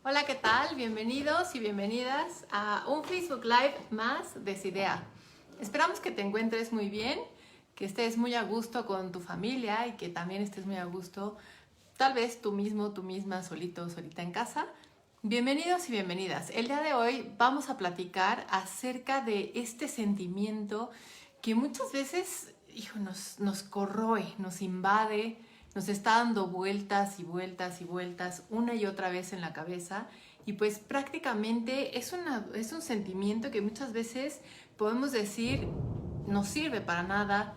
Hola, ¿qué tal? Bienvenidos y bienvenidas a un Facebook Live más de Cidea. Esperamos que te encuentres muy bien, que estés muy a gusto con tu familia y que también estés muy a gusto, tal vez tú mismo, tú misma, solito, solita en casa. Bienvenidos y bienvenidas. El día de hoy vamos a platicar acerca de este sentimiento que muchas veces, nos corroe, nos invade, nos está dando vueltas y vueltas y vueltas una y otra vez en la cabeza. Y pues prácticamente es un sentimiento que muchas veces podemos decir no sirve para nada,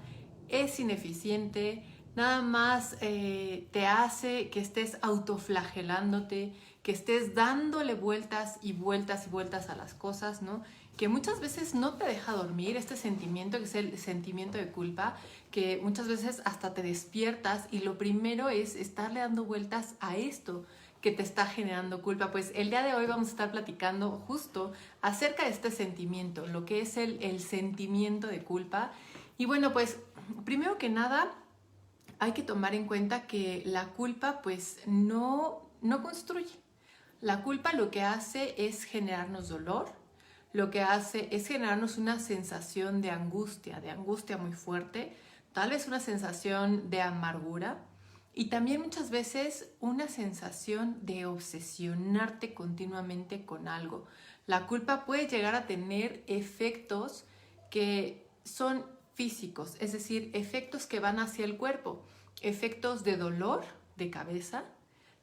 es ineficiente, nada más te hace que estés autoflagelándote, que estés dándole vueltas y vueltas y vueltas a las cosas, ¿no? Que muchas veces no te deja dormir, este sentimiento que es el sentimiento de culpa, que muchas veces hasta te despiertas y lo primero es estarle dando vueltas a esto que te está generando culpa. Pues el día de hoy vamos a estar platicando justo acerca de este sentimiento, lo que es el sentimiento de culpa. Y bueno, pues primero que nada hay que tomar en cuenta que la culpa pues no construye. La culpa lo que hace es generarnos dolor, lo que hace es generarnos una sensación de angustia muy fuerte, tal vez una sensación de amargura y también muchas veces una sensación de obsesionarte continuamente con algo. La culpa puede llegar a tener efectos que son físicos, es decir, efectos que van hacia el cuerpo, efectos de dolor de cabeza,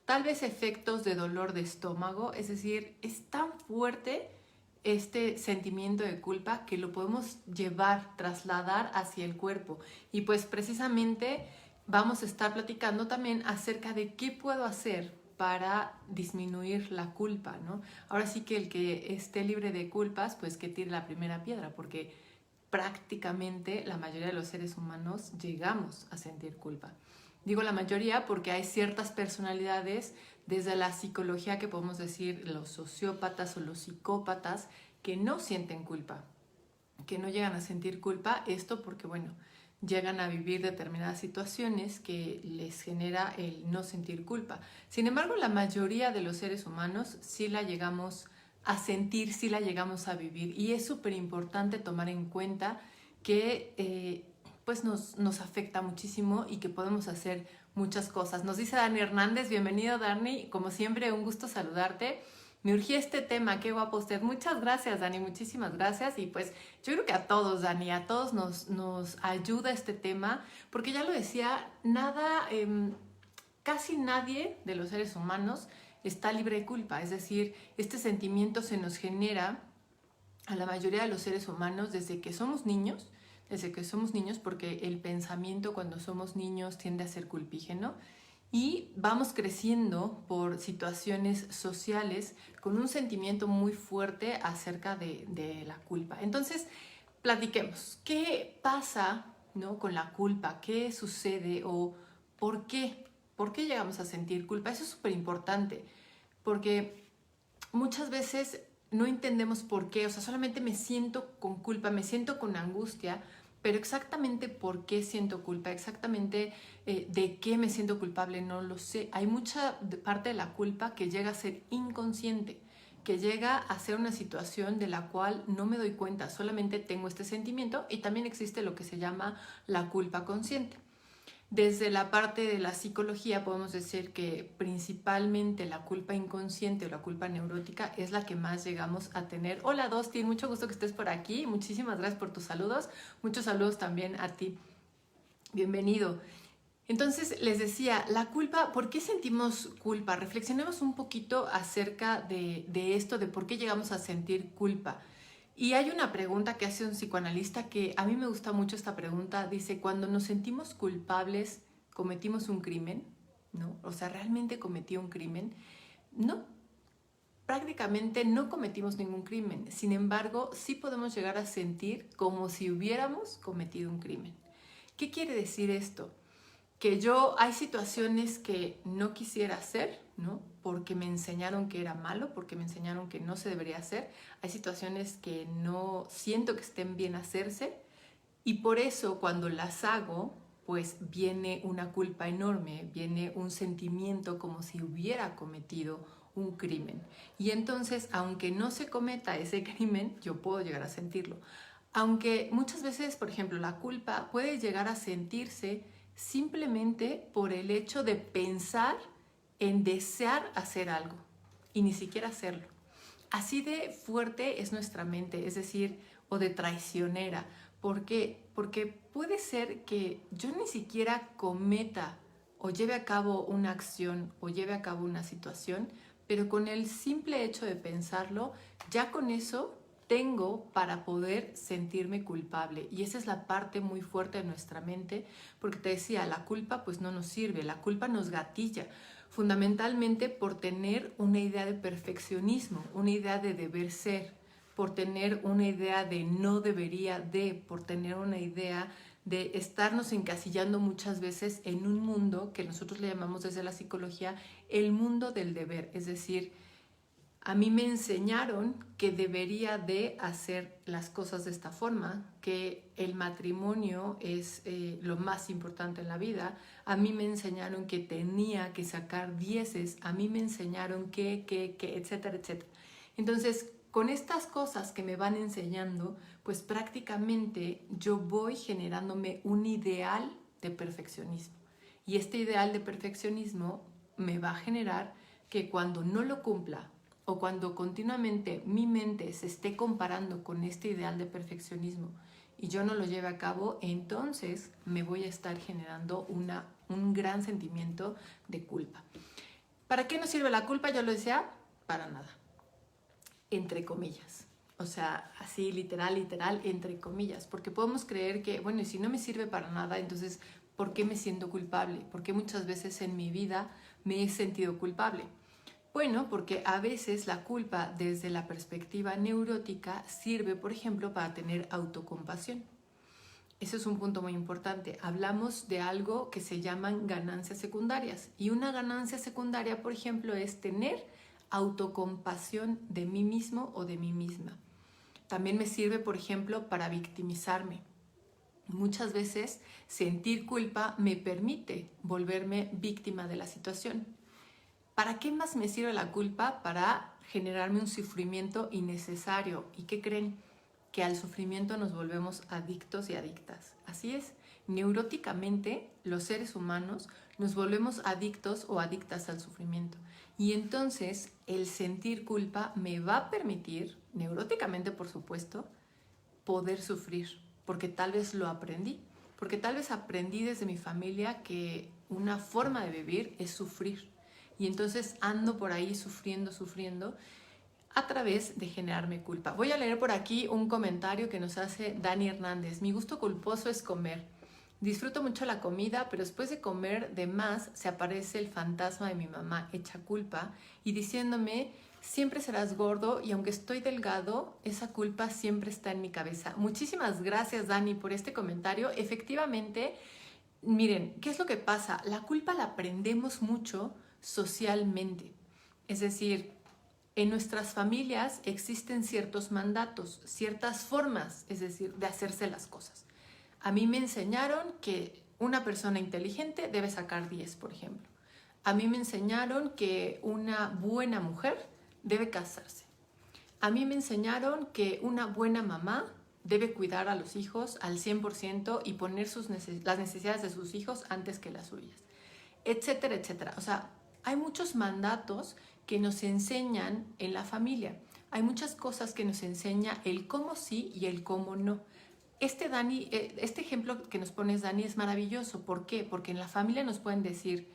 tal vez efectos de dolor de estómago, es decir, es tan fuerte este sentimiento de culpa que lo podemos llevar, trasladar hacia el cuerpo. Y pues precisamente vamos a estar platicando también acerca de qué puedo hacer para disminuir la culpa, ¿no? Ahora sí que el que esté libre de culpas, pues que tire la primera piedra, porque prácticamente la mayoría de los seres humanos llegamos a sentir culpa. Digo la mayoría porque hay ciertas personalidades desde la psicología que podemos decir los sociópatas o los psicópatas que no sienten culpa, que no llegan a sentir culpa, esto porque bueno, llegan a vivir determinadas situaciones que les genera el no sentir culpa. Sin embargo, la mayoría de los seres humanos sí la llegamos a sentir, sí la llegamos a vivir y es súper importante tomar en cuenta que pues nos afecta muchísimo y que podemos hacer muchas cosas. Nos dice Dani Hernández, bienvenido Dani, como siempre un gusto saludarte. Me urgía este tema, qué guapo usted. Muchas gracias, Dani, muchísimas gracias. Y pues yo creo que a todos, Dani, a todos nos ayuda este tema, porque ya lo decía, casi nadie de los seres humanos está libre de culpa. Es decir, este sentimiento se nos genera a la mayoría de los seres humanos desde que somos niños, porque el pensamiento cuando somos niños tiende a ser culpígeno y vamos creciendo por situaciones sociales con un sentimiento muy fuerte acerca de la culpa. Entonces, platiquemos, ¿qué pasa, ¿no?, con la culpa? ¿Qué sucede o por qué? ¿Por qué llegamos a sentir culpa? Eso es súper importante, porque muchas veces no entendemos por qué, o sea, solamente me siento con culpa, me siento con angustia, pero exactamente por qué siento culpa, exactamente de qué me siento culpable, no lo sé. Hay mucha parte de la culpa que llega a ser inconsciente, que llega a ser una situación de la cual no me doy cuenta, solamente tengo este sentimiento y también existe lo que se llama la culpa consciente. Desde la parte de la psicología podemos decir que principalmente la culpa inconsciente o la culpa neurótica es la que más llegamos a tener. Hola Dustin, mucho gusto que estés por aquí. Muchísimas gracias por tus saludos. Muchos saludos también a ti. Bienvenido. Entonces les decía, la culpa, ¿por qué sentimos culpa? Reflexionemos un poquito acerca de esto, de por qué llegamos a sentir culpa. Y hay una pregunta que hace un psicoanalista que a mí me gusta mucho esta pregunta. Dice, cuando nos sentimos culpables, ¿cometimos un crimen? ¿No? O sea, ¿realmente cometí un crimen? No, prácticamente no cometimos ningún crimen. Sin embargo, sí podemos llegar a sentir como si hubiéramos cometido un crimen. ¿Qué quiere decir esto? Que hay situaciones que no quisiera hacer, ¿no? Porque me enseñaron que era malo, porque me enseñaron que no se debería hacer. Hay situaciones que no siento que estén bien hacerse y por eso cuando las hago, pues viene una culpa enorme, viene un sentimiento como si hubiera cometido un crimen. Y entonces, aunque no se cometa ese crimen, yo puedo llegar a sentirlo. Aunque muchas veces, por ejemplo, la culpa puede llegar a sentirse simplemente por el hecho de pensar en desear hacer algo y ni siquiera hacerlo. Así de fuerte es nuestra mente, es decir, o de traicionera. ¿Por qué? Porque puede ser que yo ni siquiera cometa o lleve a cabo una acción o lleve a cabo una situación, pero con el simple hecho de pensarlo, ya con eso tengo para poder sentirme culpable. Y esa es la parte muy fuerte de nuestra mente, porque te decía, la culpa pues no nos sirve, la culpa nos gatilla, fundamentalmente por tener una idea de perfeccionismo, una idea de deber ser, por tener una idea de no debería de, por tener una idea de estarnos encasillando muchas veces en un mundo que nosotros le llamamos desde la psicología el mundo del deber, es decir, a mí me enseñaron que debería de hacer las cosas de esta forma, que el matrimonio es lo más importante en la vida. A mí me enseñaron que tenía que sacar dieces. A mí me enseñaron que, etcétera, etcétera. Entonces, con estas cosas que me van enseñando, pues prácticamente yo voy generándome un ideal de perfeccionismo. Y este ideal de perfeccionismo me va a generar que cuando no lo cumpla, o cuando continuamente mi mente se esté comparando con este ideal de perfeccionismo y yo no lo lleve a cabo, entonces me voy a estar generando un gran sentimiento de culpa. ¿Para qué nos sirve la culpa? Yo lo decía, para nada, entre comillas. O sea, así literal, entre comillas, porque podemos creer que, bueno, y si no me sirve para nada, entonces, ¿por qué me siento culpable? Porque muchas veces en mi vida me he sentido culpable. Bueno, porque a veces la culpa desde la perspectiva neurótica sirve, por ejemplo, para tener autocompasión. Ese es un punto muy importante. Hablamos de algo que se llaman ganancias secundarias. Y una ganancia secundaria, por ejemplo, es tener autocompasión de mí mismo o de mí misma. También me sirve, por ejemplo, para victimizarme. Muchas veces sentir culpa me permite volverme víctima de la situación. ¿Para qué más me sirve la culpa? Para generarme un sufrimiento innecesario. ¿Y qué creen? Que al sufrimiento nos volvemos adictos y adictas. Así es, neuróticamente los seres humanos nos volvemos adictos o adictas al sufrimiento. Y entonces el sentir culpa me va a permitir, neuróticamente por supuesto, poder sufrir, porque tal vez lo aprendí. Porque tal vez aprendí desde mi familia que una forma de vivir es sufrir. Y entonces ando por ahí sufriendo a través de generarme culpa. Voy a leer por aquí un comentario que nos hace Dani Hernández. Mi gusto culposo es comer. Disfruto mucho la comida, pero después de comer de más se aparece el fantasma de mi mamá hecha culpa y diciéndome, siempre serás gordo y aunque estoy delgado, esa culpa siempre está en mi cabeza. Muchísimas gracias, Dani, por este comentario. Efectivamente, miren, ¿qué es lo que pasa? La culpa la aprendemos mucho socialmente. Es decir, en nuestras familias existen ciertos mandatos, ciertas formas, es decir, de hacerse las cosas. A mí me enseñaron que una persona inteligente debe sacar 10, por ejemplo. A mí me enseñaron que una buena mujer debe casarse. A mí me enseñaron que una buena mamá debe cuidar a los hijos al 100% y poner las necesidades de sus hijos antes que las suyas, etcétera, etcétera. O sea, hay muchos mandatos que nos enseñan en la familia. Hay muchas cosas que nos enseña el cómo sí y el cómo no. Este ejemplo que nos pones, Dani, es maravilloso. ¿Por qué? Porque en la familia nos pueden decir,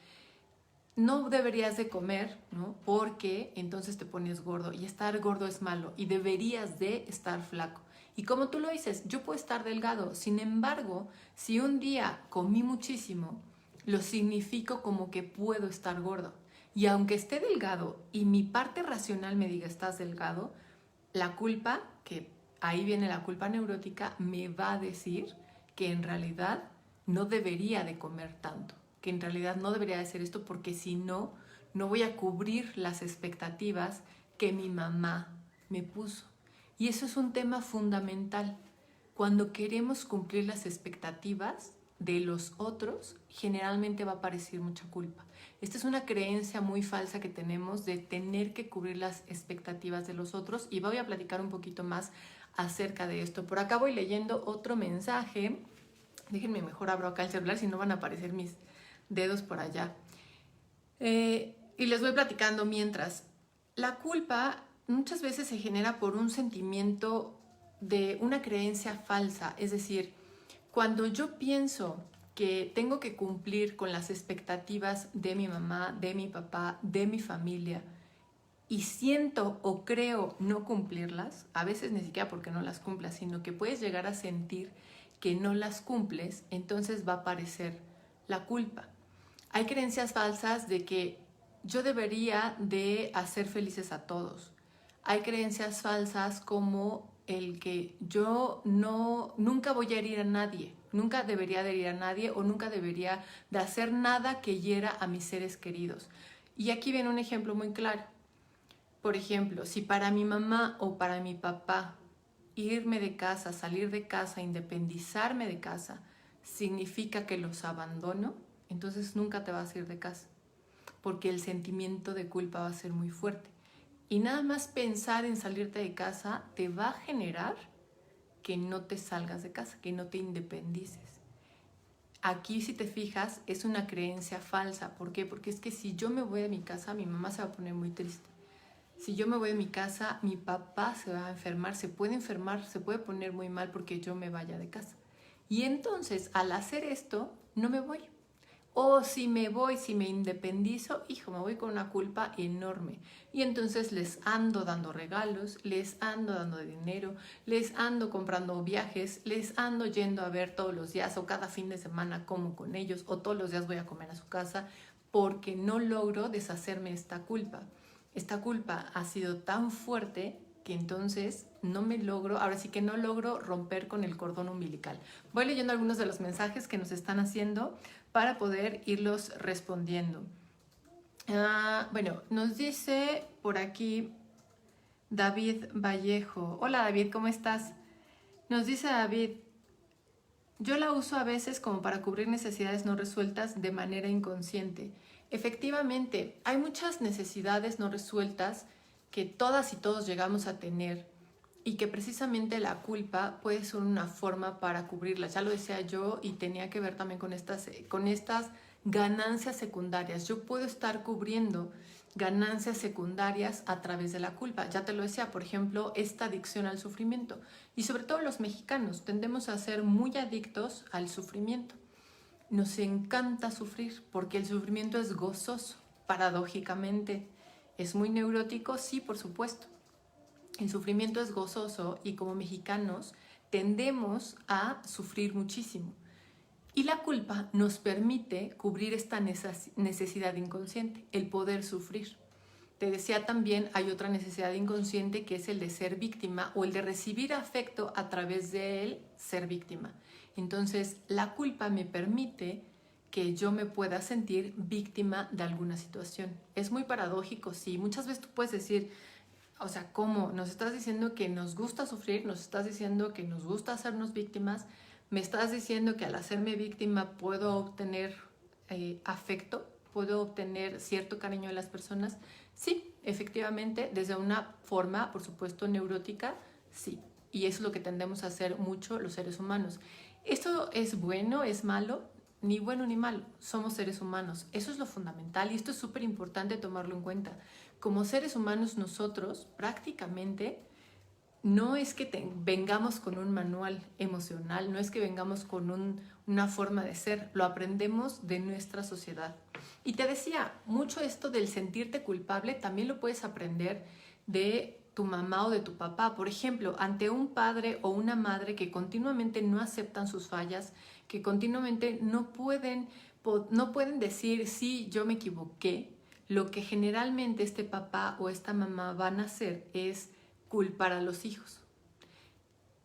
no deberías de comer, ¿no? Porque entonces te pones gordo y estar gordo es malo y deberías de estar flaco. Y como tú lo dices, yo puedo estar delgado. Sin embargo, si un día comí muchísimo, lo significo como que puedo estar gordo. Y aunque esté delgado y mi parte racional me diga estás delgado, la culpa, que ahí viene la culpa neurótica, me va a decir que en realidad no debería de comer tanto, que en realidad no debería de hacer esto porque si no, no voy a cubrir las expectativas que mi mamá me puso. Y eso es un tema fundamental. Cuando queremos cumplir las expectativas, de los otros, generalmente va a aparecer mucha culpa. Esta es una creencia muy falsa que tenemos de tener que cubrir las expectativas de los otros, y voy a platicar un poquito más acerca de esto. Por acá voy leyendo otro mensaje. Déjenme mejor abro acá el celular, si no van a aparecer mis dedos por allá. Y les voy platicando mientras. La culpa muchas veces se genera por un sentimiento de una creencia falsa. Es decir, cuando yo pienso que tengo que cumplir con las expectativas de mi mamá, de mi papá, de mi familia, y siento o creo no cumplirlas, a veces ni siquiera porque no las cumplas, sino que puedes llegar a sentir que no las cumples, entonces va a aparecer la culpa. Hay creencias falsas de que yo debería de hacer felices a todos. Hay creencias falsas como el que yo nunca voy a herir a nadie, nunca debería de herir a nadie, o nunca debería de hacer nada que hiera a mis seres queridos. Y aquí viene un ejemplo muy claro. Por ejemplo, si para mi mamá o para mi papá irme de casa, salir de casa, independizarme de casa, significa que los abandono, entonces nunca te vas a ir de casa, porque el sentimiento de culpa va a ser muy fuerte. Y nada más pensar en salirte de casa te va a generar que no te salgas de casa, que no te independices. Aquí, si te fijas, es una creencia falsa. ¿Por qué? Porque es que si yo me voy de mi casa, mi mamá se va a poner muy triste. Si yo me voy de mi casa, mi papá se va a enfermar, se puede poner muy mal porque yo me vaya de casa. Y entonces, al hacer esto, no me voy. O si me voy, si me independizo, hijo, me voy con una culpa enorme. Y entonces les ando dando regalos, les ando dando dinero, les ando comprando viajes, les ando yendo a ver todos los días o cada fin de semana como con ellos, o todos los días voy a comer a su casa, porque no logro deshacerme de esta culpa. Esta culpa ha sido tan fuerte que entonces ahora sí que no logro romper con el cordón umbilical. Voy leyendo algunos de los mensajes que nos están haciendo para poder irlos respondiendo. Bueno, nos dice por aquí David Vallejo. Hola David, ¿cómo estás? Nos dice David, yo la uso a veces como para cubrir necesidades no resueltas de manera inconsciente. Efectivamente, hay muchas necesidades no resueltas que todas y todos llegamos a tener, y que precisamente la culpa puede ser una forma para cubrirlas. Ya lo decía yo, y tenía que ver también con estas ganancias secundarias. Yo puedo estar cubriendo ganancias secundarias a través de la culpa. Ya te lo decía, por ejemplo, esta adicción al sufrimiento. Y sobre todo los mexicanos tendemos a ser muy adictos al sufrimiento. Nos encanta sufrir porque el sufrimiento es gozoso, paradójicamente. ¿Es muy neurótico? Sí, por supuesto. El sufrimiento es gozoso, y como mexicanos tendemos a sufrir muchísimo. Y la culpa nos permite cubrir esta necesidad inconsciente, el poder sufrir. Te decía también, hay otra necesidad inconsciente que es el de ser víctima, o el de recibir afecto a través de él ser víctima. Entonces, la culpa me permite que yo me pueda sentir víctima de alguna situación. Es muy paradójico, sí. Muchas veces tú puedes decir, o sea, ¿cómo? Nos estás diciendo que nos gusta sufrir, nos estás diciendo que nos gusta hacernos víctimas, me estás diciendo que al hacerme víctima puedo obtener afecto, puedo obtener cierto cariño de las personas. Sí, efectivamente, desde una forma, por supuesto, neurótica, sí. Y eso es lo que tendemos a hacer mucho los seres humanos. ¿Esto es bueno, es malo? Ni bueno ni malo, somos seres humanos. Eso es lo fundamental, y esto es súper importante tomarlo en cuenta. Como seres humanos nosotros prácticamente no es que vengamos con un manual emocional, no es que vengamos con una forma de ser, lo aprendemos de nuestra sociedad. Y te decía, mucho esto del sentirte culpable también lo puedes aprender de tu mamá o de tu papá. Por ejemplo, ante un padre o una madre que continuamente no aceptan sus fallas, que continuamente no pueden decir, sí, yo me equivoqué, lo que generalmente este papá o esta mamá van a hacer es culpar a los hijos.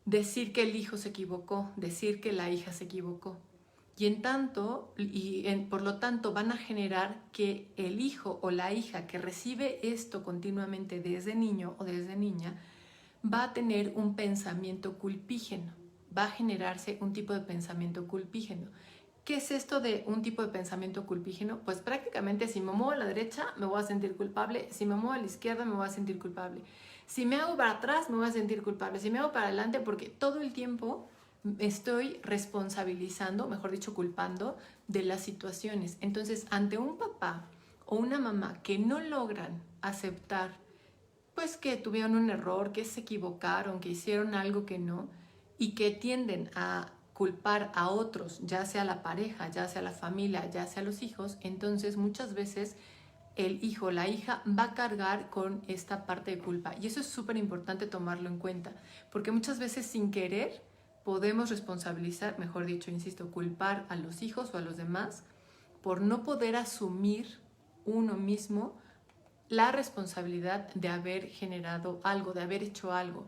Decir que el hijo se equivocó, decir que la hija se equivocó. Por lo tanto van a generar que el hijo o la hija que recibe esto continuamente desde niño o desde niña va a tener un pensamiento culpígeno, va a generarse un tipo de pensamiento culpígeno. ¿Qué es esto de un tipo de pensamiento culpígeno? Pues prácticamente si me muevo a la derecha me voy a sentir culpable, si me muevo a la izquierda me voy a sentir culpable, si me hago para atrás me voy a sentir culpable, si me hago para adelante, porque todo el tiempo me estoy responsabilizando, mejor dicho, culpando de las situaciones. Entonces, ante un papá o una mamá que no logran aceptar pues que tuvieron un error, que se equivocaron, que hicieron algo que no, y que tienden a culpar a otros, ya sea la pareja, ya sea la familia, ya sea los hijos, entonces muchas veces el hijo o la hija va a cargar con esta parte de culpa. Y eso es súper importante tomarlo en cuenta, porque muchas veces sin querer podemos responsabilizar, mejor dicho, insisto, culpar a los hijos o a los demás por no poder asumir uno mismo la responsabilidad de haber generado algo, de haber hecho algo.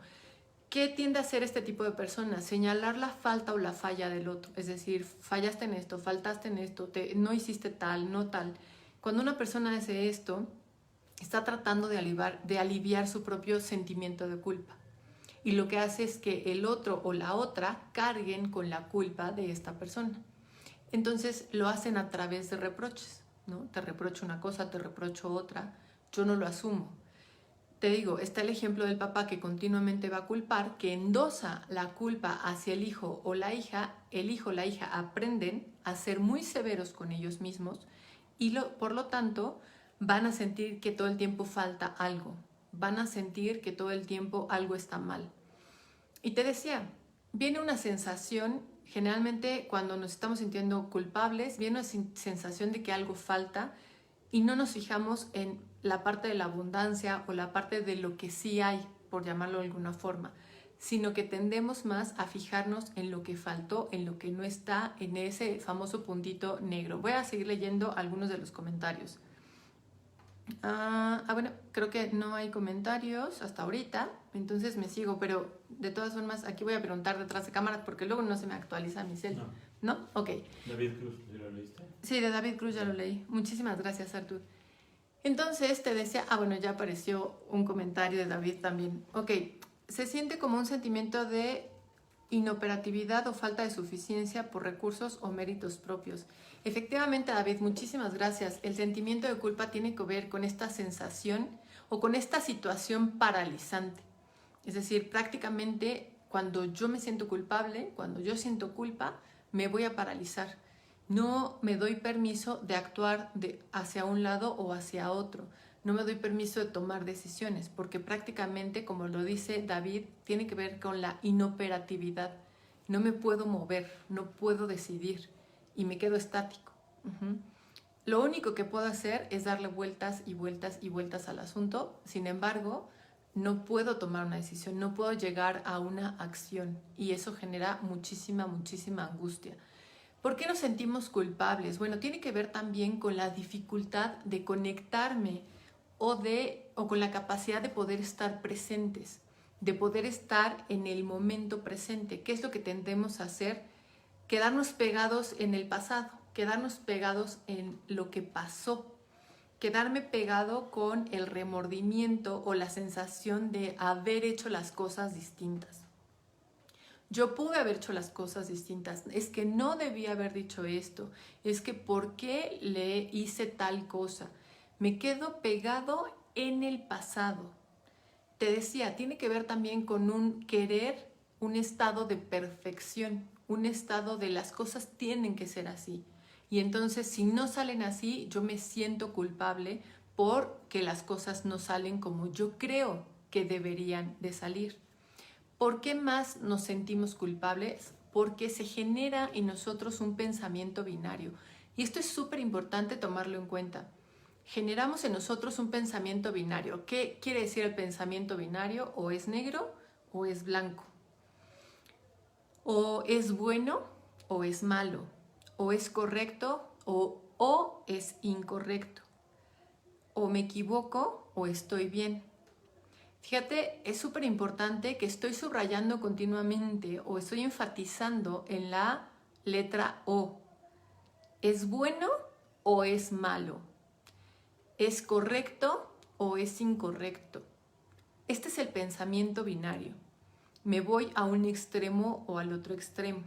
¿Qué tiende a hacer este tipo de personas? Señalar la falta o la falla del otro. Es decir, fallaste en esto, faltaste en esto, no hiciste tal, no tal. Cuando una persona hace esto, está tratando de aliviar su propio sentimiento de culpa. Y lo que hace es que el otro o la otra carguen con la culpa de esta persona. Entonces lo hacen a través de reproches, ¿no? Te reprocho una cosa, te reprocho otra, yo no lo asumo. Te digo, está el ejemplo del papá que continuamente va a culpar, que endosa la culpa hacia el hijo o la hija. El hijo o la hija aprenden a ser muy severos con ellos mismos y por lo tanto van a sentir que todo el tiempo falta algo, van a sentir que todo el tiempo algo está mal. Y te decía, viene una sensación, generalmente cuando nos estamos sintiendo culpables, viene una sensación de que algo falta y no nos fijamos en la parte de la abundancia o la parte de lo que sí hay, por llamarlo de alguna forma, sino que tendemos más a fijarnos en lo que faltó, en lo que no está, en ese famoso puntito negro. Voy a seguir leyendo algunos de los comentarios. Bueno, creo que no hay comentarios hasta ahorita, entonces me sigo, pero de todas formas aquí voy a preguntar detrás de cámaras porque luego no se me actualiza mi cel. ¿No? Ok. David Cruz, ¿lo leíste? Sí, de David Cruz ya lo leí. Muchísimas gracias, Artur. Entonces te decía, bueno, ya apareció un comentario de David también. Ok, se siente como un sentimiento de inoperatividad o falta de suficiencia por recursos o méritos propios. Efectivamente, David, muchísimas gracias. El sentimiento de culpa tiene que ver con esta sensación o con esta situación paralizante. Es decir, prácticamente cuando yo me siento culpable, cuando yo siento culpa, me voy a paralizar. No me doy permiso de actuar hacia un lado o hacia otro. No me doy permiso de tomar decisiones, porque prácticamente, como lo dice David, tiene que ver con la inoperatividad. No me puedo mover, no puedo decidir y me quedo estático. Lo único que puedo hacer es darle vueltas y vueltas y vueltas al asunto. Sin embargo, no puedo tomar una decisión, no puedo llegar a una acción y eso genera muchísima, muchísima angustia. ¿Por qué nos sentimos culpables? Bueno, tiene que ver también con la dificultad de conectarme o con la capacidad de poder estar presentes, de poder estar en el momento presente. ¿Qué es lo que tendemos a hacer? Quedarnos pegados en el pasado, quedarnos pegados en lo que pasó, quedarme pegado con el remordimiento o la sensación de haber hecho las cosas distintas. Yo pude haber hecho las cosas distintas, es que no debía haber dicho esto, es que ¿por qué le hice tal cosa? Me quedo pegado en el pasado. Te decía, tiene que ver también con un querer, un estado de perfección, un estado de las cosas tienen que ser así. Y entonces si no salen así, yo me siento culpable porque las cosas no salen como yo creo que deberían de salir. ¿Por qué más nos sentimos culpables? Porque se genera en nosotros un pensamiento binario. Y esto es súper importante tomarlo en cuenta. Generamos en nosotros un pensamiento binario. ¿Qué quiere decir el pensamiento binario? O es negro o es blanco. O es bueno o es malo. O es correcto o es incorrecto. O me equivoco o estoy bien. Fíjate, es súper importante que estoy subrayando continuamente o estoy enfatizando en la letra O. ¿Es bueno o es malo? ¿Es correcto o es incorrecto? Este es el pensamiento binario. Me voy a un extremo o al otro extremo.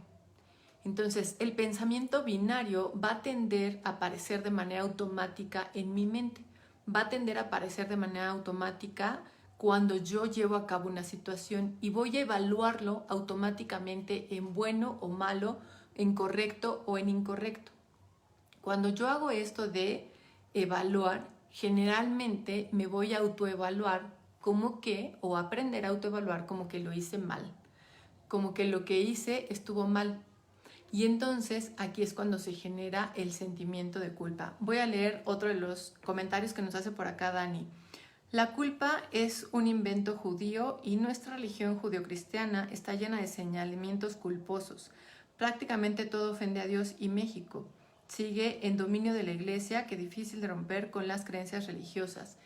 Entonces, el pensamiento binario va a tender a aparecer de manera automática en mi mente. Va a tender a aparecer de manera automática cuando yo llevo a cabo una situación y voy a evaluarlo automáticamente en bueno o malo, en correcto o en incorrecto. Cuando yo hago esto de evaluar, generalmente me voy a autoevaluar como que, o aprender a autoevaluar como que lo hice mal, como que lo que hice estuvo mal. Y entonces aquí es cuando se genera el sentimiento de culpa. Voy a leer otro de los comentarios que nos hace por acá Dani. La culpa es un invento judío y nuestra religión judeocristiana está llena de señalamientos culposos. Prácticamente todo ofende a Dios y México sigue en dominio de la iglesia, que es difícil de romper con las creencias religiosas.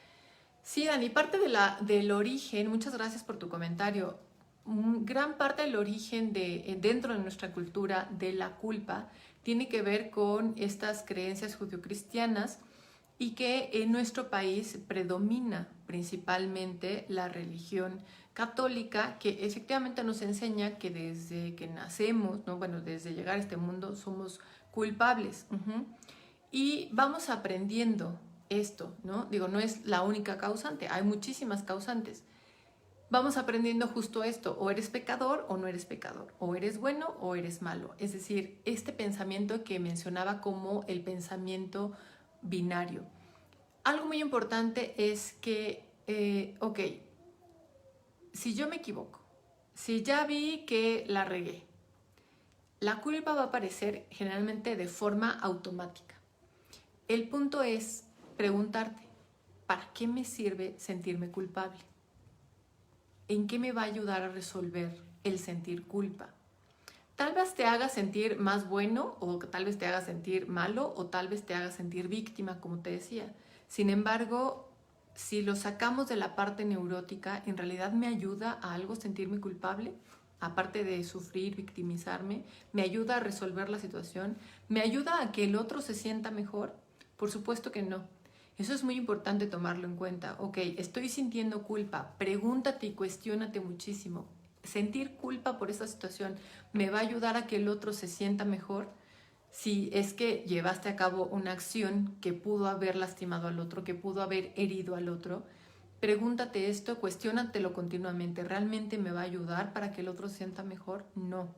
Sí, Dani, parte del origen, muchas gracias por tu comentario. Gran parte del origen dentro de nuestra cultura de la culpa tiene que ver con estas creencias judeocristianas y que en nuestro país predomina principalmente la religión católica, que efectivamente nos enseña que desde que nacemos, ¿no? Bueno, desde llegar a este mundo somos culpables. Y vamos aprendiendo esto, ¿no? Digo, no es la única causante, hay muchísimas causantes. Vamos aprendiendo justo esto, o eres pecador o no eres pecador, o eres bueno o eres malo. Es decir, este pensamiento que mencionaba como el pensamiento binario. Algo muy importante es que, ok, si yo me equivoco, si ya vi que la regué, la culpa va a aparecer generalmente de forma automática. El punto es preguntarte, ¿para qué me sirve sentirme culpable? ¿En qué me va a ayudar a resolver el sentir culpa? Tal vez te haga sentir más bueno, o tal vez te haga sentir malo, o tal vez te haga sentir víctima, como te decía. Sin embargo, si lo sacamos de la parte neurótica, ¿en realidad me ayuda a algo sentirme culpable? Aparte de sufrir, victimizarme, ¿me ayuda a resolver la situación? ¿Me ayuda a que el otro se sienta mejor? Por supuesto que no. Eso es muy importante tomarlo en cuenta. Ok, estoy sintiendo culpa. Pregúntate y cuestiónate muchísimo. Sentir culpa por esta situación me va a ayudar a que el otro se sienta mejor. Si es que llevaste a cabo una acción que pudo haber lastimado al otro, que pudo haber herido al otro, pregúntate esto, cuestiónatelo continuamente. ¿Realmente me va a ayudar para que el otro se sienta mejor? No.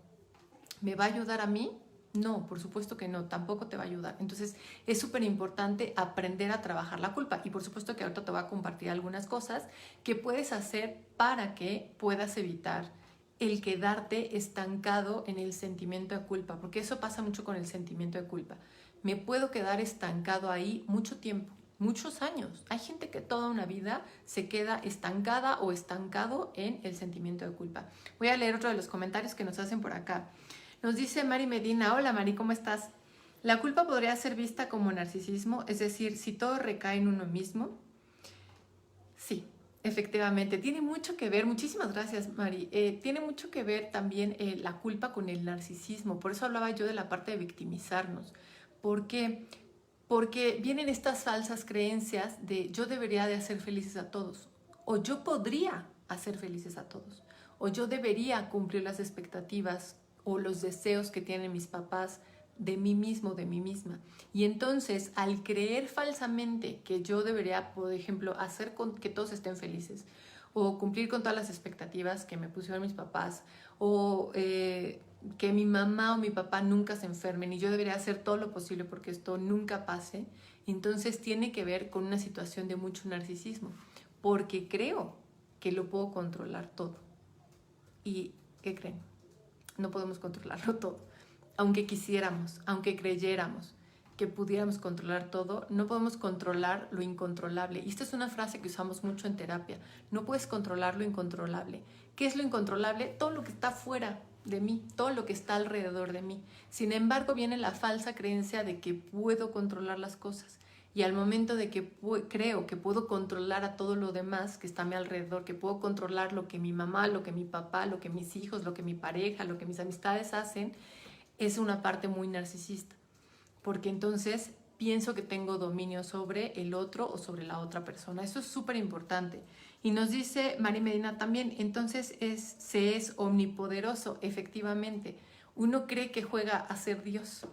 ¿Me va a ayudar a mí? No, por supuesto que no, tampoco te va a ayudar. Entonces es súper importante aprender a trabajar la culpa. Y por supuesto que ahorita te voy a compartir algunas cosas que puedes hacer para que puedas evitar el quedarte estancado en el sentimiento de culpa, porque eso pasa mucho con el sentimiento de culpa. Me puedo quedar estancado ahí mucho tiempo, muchos años. Hay gente que toda una vida se queda estancada o estancado en el sentimiento de culpa. Voy a leer otro de los comentarios que nos hacen por acá. Nos dice Mari Medina, hola Mari, ¿cómo estás? La culpa podría ser vista como narcisismo, es decir, si todo recae en uno mismo. Sí, efectivamente, tiene mucho que ver, muchísimas gracias Mari, tiene mucho que ver también la culpa con el narcisismo, por eso hablaba yo de la parte de victimizarnos. ¿Por qué? Porque vienen estas falsas creencias de yo debería de hacer felices a todos, o yo podría hacer felices a todos, o yo debería cumplir las expectativas o los deseos que tienen mis papás de mí mismo, de mí misma. Y entonces, al creer falsamente que yo debería, por ejemplo, hacer que todos estén felices, o cumplir con todas las expectativas que me pusieron mis papás, o que mi mamá o mi papá nunca se enfermen y yo debería hacer todo lo posible porque esto nunca pase, entonces tiene que ver con una situación de mucho narcisismo, porque creo que lo puedo controlar todo. ¿Y qué creen? No podemos controlarlo todo. Aunque quisiéramos, aunque creyéramos que pudiéramos controlar todo, no podemos controlar lo incontrolable. Y esta es una frase que usamos mucho en terapia. No puedes controlar lo incontrolable. ¿Qué es lo incontrolable? Todo lo que está fuera de mí, todo lo que está alrededor de mí. Sin embargo, viene la falsa creencia de que puedo controlar las cosas. Y al momento de que creo que puedo controlar a todo lo demás que está a mi alrededor, que puedo controlar lo que mi mamá, lo que mi papá, lo que mis hijos, lo que mi pareja, lo que mis amistades hacen, es una parte muy narcisista. Porque entonces pienso que tengo dominio sobre el otro o sobre la otra persona. Eso es súper importante. Y nos dice Mari Medina también, entonces se es omnipoderoso, efectivamente. Uno cree que juega a ser Dios.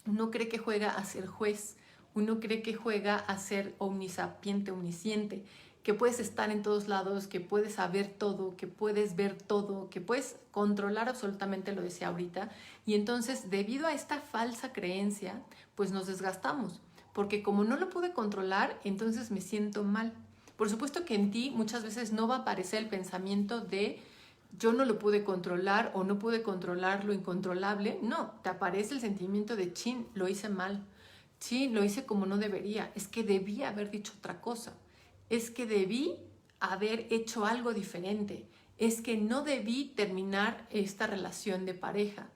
Uno cree que juega a ser juez. Uno cree que juega a ser omnisapiente, omnisciente, que puedes estar en todos lados, que puedes saber todo, que puedes ver todo, que puedes controlar absolutamente, lo decía ahorita. Y entonces, debido a esta falsa creencia, pues nos desgastamos. Porque como no lo pude controlar, entonces me siento mal. Por supuesto que en ti muchas veces no va a aparecer el pensamiento de yo no lo pude controlar o no pude controlar lo incontrolable. No, te aparece el sentimiento de chin, lo hice mal. Chin, lo hice como no debería. Es que debí haber dicho otra cosa. Es que debí haber hecho algo diferente. Es que no debí terminar esta relación de pareja.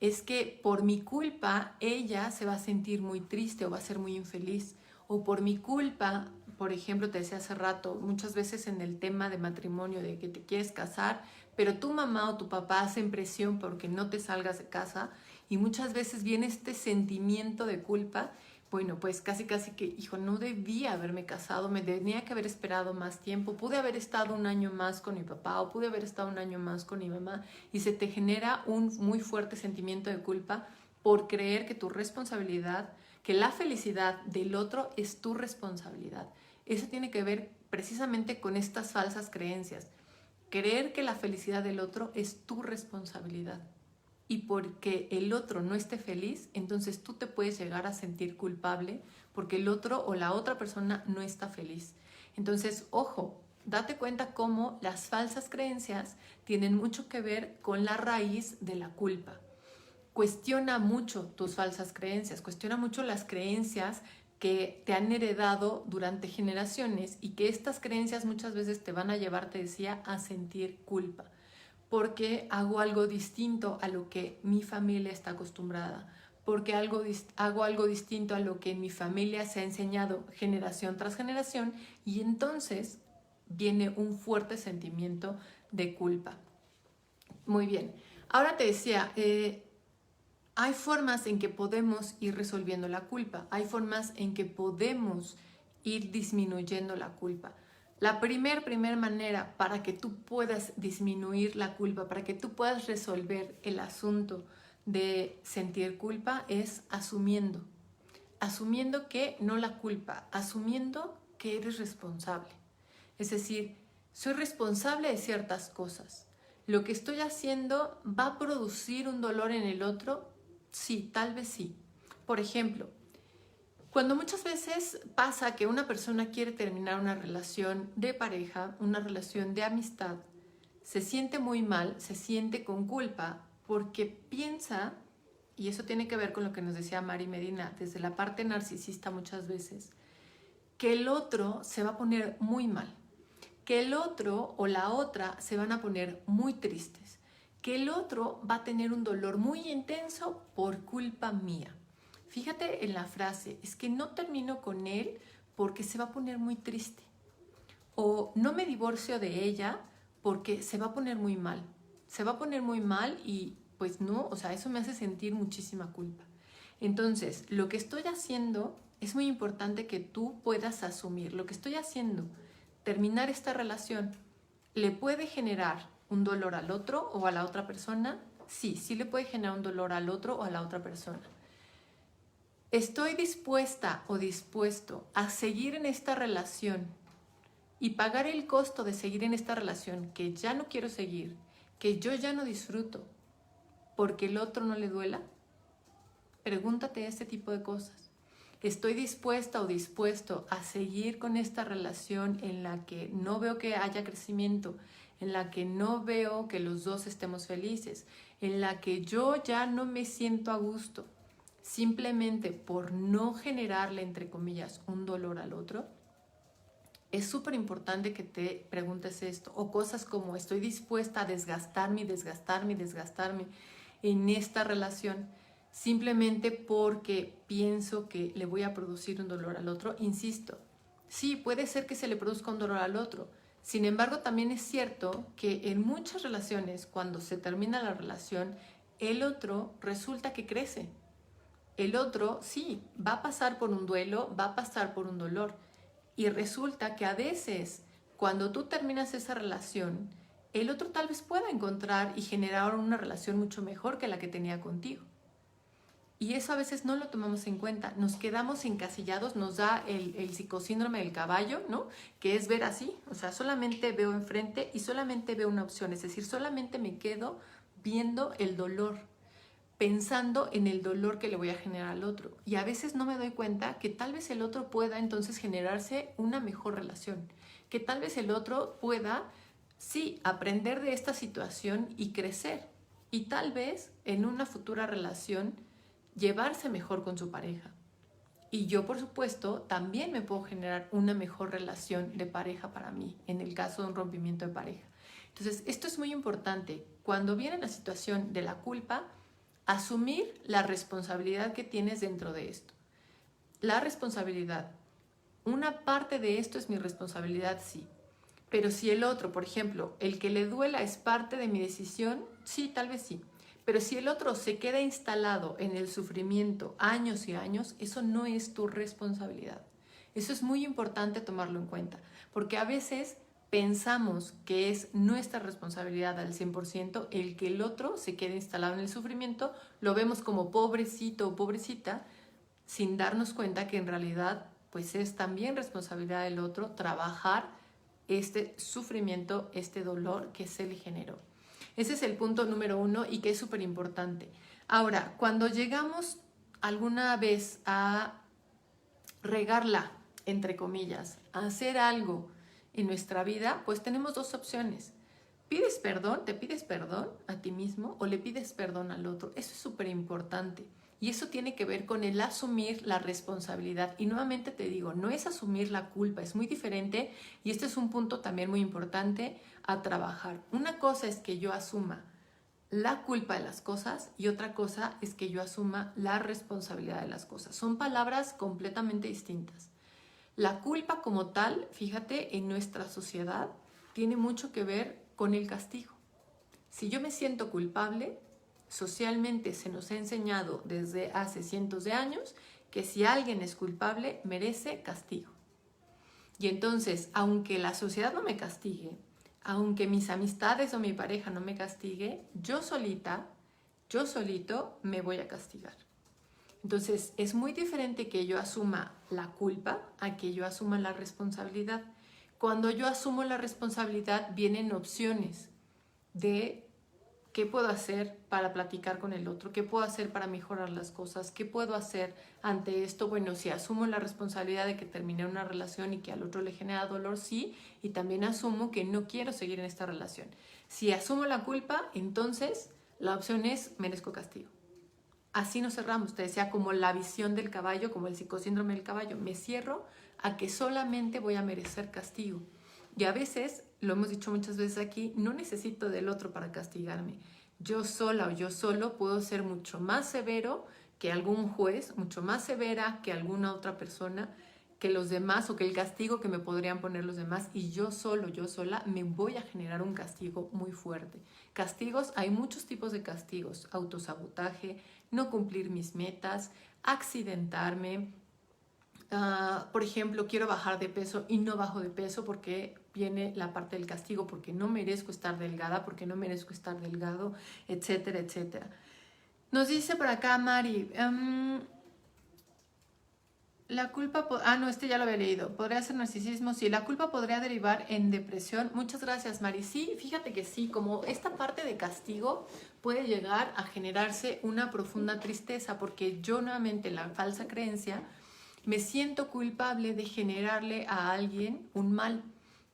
Es que por mi culpa ella se va a sentir muy triste o va a ser muy infeliz. O por mi culpa, por ejemplo, te decía hace rato, muchas veces en el tema de matrimonio, de que te quieres casar, pero tu mamá o tu papá hacen presión porque no te salgas de casa y muchas veces viene este sentimiento de culpa. Bueno, pues casi que, hijo, no debía haberme casado, me tenía que haber esperado más tiempo, pude haber estado un año más con mi papá o pude haber estado un año más con mi mamá y se te genera un muy fuerte sentimiento de culpa por creer que tu responsabilidad, que la felicidad del otro es tu responsabilidad. Eso tiene que ver precisamente con estas falsas creencias. Creer que la felicidad del otro es tu responsabilidad. Y porque el otro no esté feliz, entonces tú te puedes llegar a sentir culpable porque el otro o la otra persona no está feliz. Entonces, ojo, date cuenta cómo las falsas creencias tienen mucho que ver con la raíz de la culpa. Cuestiona mucho tus falsas creencias, cuestiona mucho las creencias que te han heredado durante generaciones y que estas creencias muchas veces te van a llevar, te decía, a sentir culpa. Porque hago algo distinto a lo que mi familia está acostumbrada, porque hago algo distinto a lo que en mi familia se ha enseñado generación tras generación y entonces viene un fuerte sentimiento de culpa. Muy bien, ahora te decía, hay formas en que podemos ir resolviendo la culpa, hay formas en que podemos ir disminuyendo la culpa. La primer manera para que tú puedas disminuir la culpa, para que tú puedas resolver el asunto de sentir culpa es asumiendo que no la culpa, asumiendo que eres responsable. Es decir, soy responsable de ciertas cosas. ¿Lo que estoy haciendo va a producir un dolor en el otro? Sí, tal vez sí. Por ejemplo, cuando muchas veces pasa que una persona quiere terminar una relación de pareja, una relación de amistad, se siente muy mal, se siente con culpa porque piensa, y eso tiene que ver con lo que nos decía Mari Medina, desde la parte narcisista muchas veces, que el otro se va a poner muy mal, que el otro o la otra se van a poner muy tristes, que el otro va a tener un dolor muy intenso por culpa mía. Fíjate en la frase, es que no termino con él porque se va a poner muy triste. O no me divorcio de ella porque se va a poner muy mal. Se va a poner muy mal y pues no, o sea, eso me hace sentir muchísima culpa. Entonces, lo que estoy haciendo es muy importante que tú puedas asumir. Lo que estoy haciendo, terminar esta relación, ¿le puede generar un dolor al otro o a la otra persona? Sí, sí le puede generar un dolor al otro o a la otra persona. ¿Estoy dispuesta o dispuesto a seguir en esta relación y pagar el costo de seguir en esta relación que ya no quiero seguir, que yo ya no disfruto, porque el otro no le duela? Pregúntate este tipo de cosas. ¿Estoy dispuesta o dispuesto a seguir con esta relación en la que no veo que haya crecimiento, en la que no veo que los dos estemos felices, en la que yo ya no me siento a gusto, simplemente por no generarle, entre comillas, un dolor al otro? Es súper importante que te preguntes esto. O cosas como, ¿estoy dispuesta a desgastarme en esta relación simplemente porque pienso que le voy a producir un dolor al otro? Insisto, sí, puede ser que se le produzca un dolor al otro. Sin embargo, también es cierto que en muchas relaciones, cuando se termina la relación, el otro resulta que crece. El otro, sí, va a pasar por un duelo, va a pasar por un dolor. Y resulta que a veces, cuando tú terminas esa relación, el otro tal vez pueda encontrar y generar una relación mucho mejor que la que tenía contigo. Y eso a veces no lo tomamos en cuenta, nos quedamos encasillados, nos da el psicosíndrome del caballo, ¿no? Que es ver así, o sea, solamente veo enfrente y solamente veo una opción, es decir, solamente me quedo viendo el dolor, pensando en el dolor que le voy a generar al otro. Y a veces no me doy cuenta que tal vez el otro pueda entonces generarse una mejor relación, que tal vez el otro pueda, sí, aprender de esta situación y crecer. Y tal vez en una futura relación llevarse mejor con su pareja. Y yo, por supuesto, también me puedo generar una mejor relación de pareja para mí, en el caso de un rompimiento de pareja. Entonces, esto es muy importante. Cuando viene la situación de la culpa, asumir la responsabilidad que tienes dentro de esto. La responsabilidad. Una parte de esto es mi responsabilidad, sí. Pero si el otro, por ejemplo, el que le duela es parte de mi decisión, sí, tal vez sí. Pero si el otro se queda instalado en el sufrimiento años y años, eso no es tu responsabilidad. Eso es muy importante tomarlo en cuenta, porque a veces pensamos que es nuestra responsabilidad al 100% el que el otro se quede instalado en el sufrimiento, lo vemos como pobrecito o pobrecita, sin darnos cuenta que en realidad pues es también responsabilidad del otro trabajar este sufrimiento, este dolor que se le generó. Ese es el punto número 1 y que es súper importante. Ahora, cuando llegamos alguna vez a regarla, entre comillas, a hacer algo en nuestra vida, pues tenemos dos opciones. ¿Pides perdón? ¿Te pides perdón a ti mismo o le pides perdón al otro? Eso es súper importante. Y eso tiene que ver con el asumir la responsabilidad. Y nuevamente te digo, no es asumir la culpa, es muy diferente y este es un punto también muy importante a trabajar. Una cosa es que yo asuma la culpa de las cosas y otra cosa es que yo asuma la responsabilidad de las cosas. Son palabras completamente distintas. La culpa como tal, fíjate, en nuestra sociedad tiene mucho que ver con el castigo. Si yo me siento culpable, socialmente se nos ha enseñado desde hace cientos de años que si alguien es culpable merece castigo. Y entonces, aunque la sociedad no me castigue, aunque mis amistades o mi pareja no me castigue, yo solita, yo solito me voy a castigar. Entonces, es muy diferente que yo asuma la culpa a que yo asuma la responsabilidad. Cuando yo asumo la responsabilidad, vienen opciones de qué puedo hacer para platicar con el otro, qué puedo hacer para mejorar las cosas, qué puedo hacer ante esto. Bueno, si asumo la responsabilidad de que terminé una relación y que al otro le genera dolor, sí, y también asumo que no quiero seguir en esta relación. Si asumo la culpa, entonces la opción es merezco castigo. Así nos cerramos, te decía, como la visión del caballo, como el psicosíndrome del caballo. Me cierro a que solamente voy a merecer castigo. Y a veces, lo hemos dicho muchas veces aquí, no necesito del otro para castigarme. Yo sola o yo solo puedo ser mucho más severo que algún juez, mucho más severa que alguna otra persona, que los demás o que el castigo que me podrían poner los demás. Y yo solo, yo sola, me voy a generar un castigo muy fuerte. Castigos, hay muchos tipos de castigos. Autosabotaje, no cumplir mis metas, accidentarme. Por ejemplo, quiero bajar de peso y no bajo de peso porque viene la parte del castigo, porque no merezco estar delgada, porque no merezco estar delgado, etcétera, etcétera. Nos dice por acá Mari, la culpa, no, este ya lo había leído, podría ser narcisismo, sí, la culpa podría derivar en depresión. Muchas gracias, Mari. Sí, fíjate que sí, como esta parte de castigo puede llegar a generarse una profunda tristeza, porque yo nuevamente la falsa creencia me siento culpable de generarle a alguien un mal,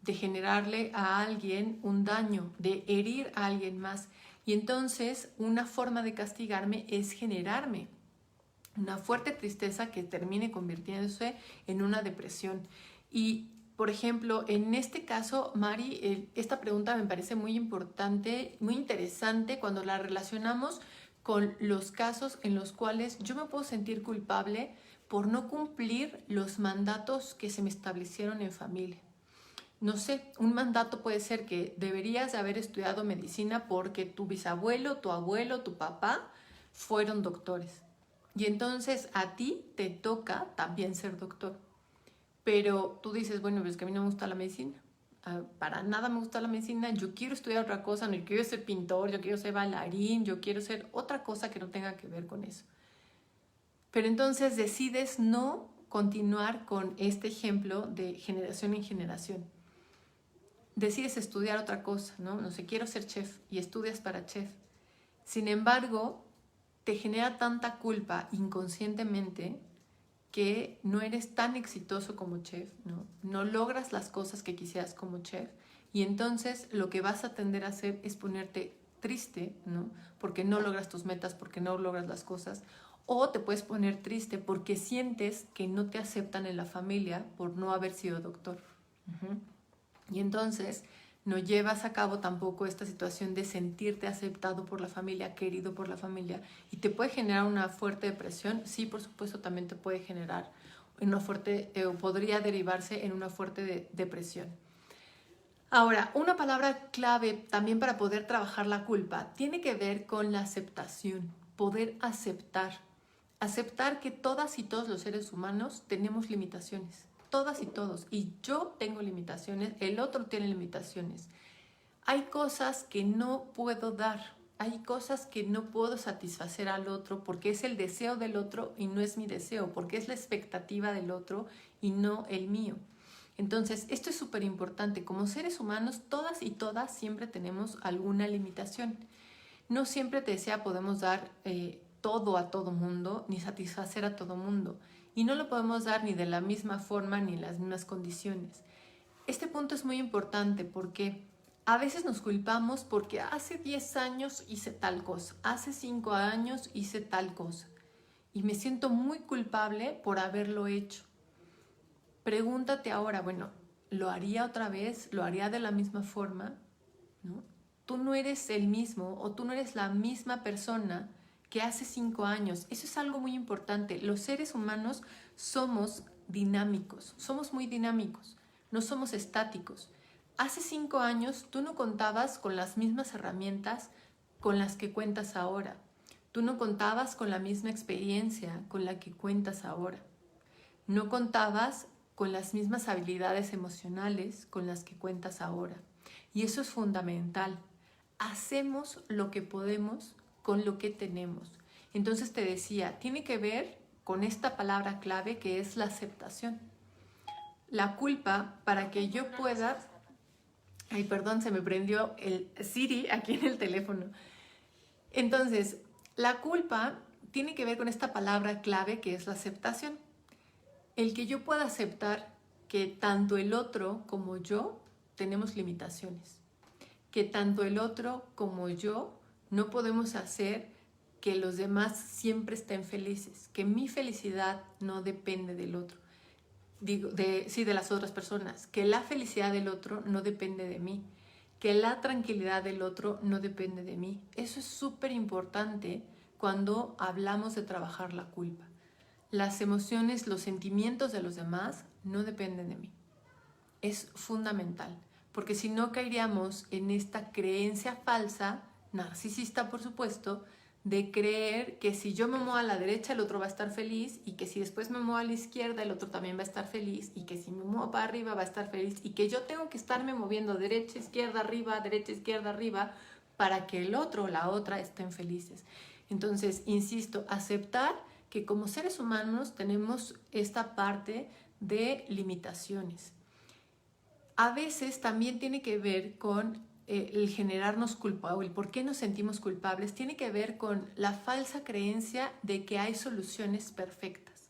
de generarle a alguien un daño, de herir a alguien más. Y entonces una forma de castigarme es generarme una fuerte tristeza que termine convirtiéndose en una depresión. Y, por ejemplo, en este caso, Mari, esta pregunta me parece muy importante, muy interesante cuando la relacionamos con los casos en los cuales yo me puedo sentir culpable por no cumplir los mandatos que se me establecieron en familia. No sé, un mandato puede ser que deberías de haber estudiado medicina porque tu bisabuelo, tu abuelo, tu papá fueron doctores. Y entonces a ti te toca también ser doctor. Pero tú dices, bueno, pues que a mí no me gusta la medicina. para nada me gusta la medicina, yo quiero estudiar otra cosa, no, yo quiero ser pintor, yo quiero ser bailarín, yo quiero ser otra cosa que no tenga que ver con eso. Pero entonces decides no continuar con este ejemplo de generación en generación. Decides estudiar otra cosa, ¿no? No sé, quiero ser chef y estudias para chef. Sin embargo, te genera tanta culpa inconscientemente que no eres tan exitoso como chef, ¿no? No logras las cosas que quisieras como chef y entonces lo que vas a tender a hacer es ponerte triste, ¿no? Porque no logras tus metas, porque no logras las cosas, o te puedes poner triste porque sientes que no te aceptan en la familia por no haber sido doctor. Y entonces no llevas a cabo tampoco esta situación de sentirte aceptado por la familia, querido por la familia, y te puede generar una fuerte depresión. Sí, por supuesto, también te puede generar una fuerte, podría derivarse en una fuerte depresión. Ahora, una palabra clave también para poder trabajar la culpa tiene que ver con la aceptación, poder aceptar. Aceptar que todas y todos los seres humanos tenemos limitaciones. Todas y todos. Y yo tengo limitaciones, el otro tiene limitaciones. Hay cosas que no puedo dar, hay cosas que no puedo satisfacer al otro porque es el deseo del otro y no es mi deseo, porque es la expectativa del otro y no el mío. Entonces, esto es súper importante. Como seres humanos, todas y todas siempre tenemos alguna limitación. No siempre, te decía, podemos dar todo a todo mundo, ni satisfacer a todo mundo. Y no lo podemos dar ni de la misma forma ni en las mismas condiciones. Este punto es muy importante porque a veces nos culpamos porque hace 10 años hice tal cosa, hace 5 años hice tal cosa y me siento muy culpable por haberlo hecho. Pregúntate ahora, bueno, ¿lo haría otra vez? ¿Lo haría de la misma forma? ¿No? Tú no eres el mismo o tú no eres la misma persona que hace 5 años. Eso es algo muy importante. Los seres humanos somos dinámicos, somos muy dinámicos, no somos estáticos. Hace 5 años tú no contabas con las mismas herramientas con las que cuentas ahora. Tú no contabas con la misma experiencia con la que cuentas ahora. No contabas con las mismas habilidades emocionales con las que cuentas ahora. Y eso es fundamental. Hacemos lo que podemos con lo que tenemos. Entonces te decía, tiene que ver con esta palabra clave que es la aceptación. La culpa, para que yo pueda... Ay, perdón, se me prendió el Siri aquí en el teléfono. Entonces, la culpa tiene que ver con esta palabra clave que es la aceptación. El que yo pueda aceptar que tanto el otro como yo tenemos limitaciones, que tanto el otro como yo no podemos hacer que los demás siempre estén felices, que mi felicidad no depende del otro, de las otras personas, que la felicidad del otro no depende de mí, que la tranquilidad del otro no depende de mí. Eso es súper importante cuando hablamos de trabajar la culpa. Las emociones, los sentimientos de los demás no dependen de mí. Es fundamental, porque si no caeríamos en esta creencia falsa, narcisista por supuesto, de creer que si yo me muevo a la derecha el otro va a estar feliz y que si después me muevo a la izquierda el otro también va a estar feliz y que si me muevo para arriba va a estar feliz y que yo tengo que estarme moviendo derecha, izquierda, arriba para que el otro o la otra estén felices. Entonces, insisto, aceptar que como seres humanos tenemos esta parte de limitaciones. A veces también tiene que ver con el generarnos culpa o el por qué nos sentimos culpables, tiene que ver con la falsa creencia de que hay soluciones perfectas,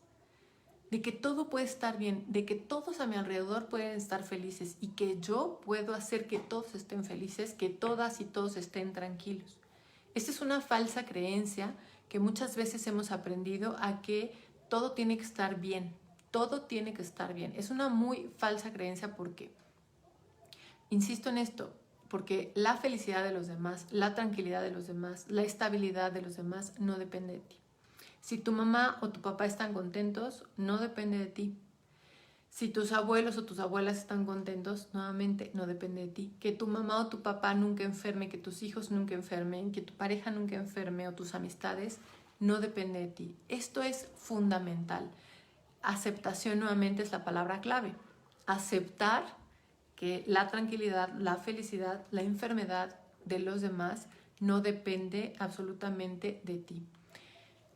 de que todo puede estar bien, de que todos a mi alrededor pueden estar felices y que yo puedo hacer que todos estén felices, que todas y todos estén tranquilos. Esta es una falsa creencia que muchas veces hemos aprendido a que todo tiene que estar bien, todo tiene que estar bien. Es una muy falsa creencia porque, insisto en esto, porque la felicidad de los demás, la tranquilidad de los demás, la estabilidad de los demás no depende de ti. Si tu mamá o tu papá están contentos, no depende de ti. Si tus abuelos o tus abuelas están contentos, nuevamente no depende de ti. Que tu mamá o tu papá nunca enferme, que tus hijos nunca enfermen, que tu pareja nunca enferme o tus amistades, no depende de ti. Esto es fundamental. Aceptación nuevamente es la palabra clave. Aceptar que la tranquilidad, la felicidad, la enfermedad de los demás no depende absolutamente de ti.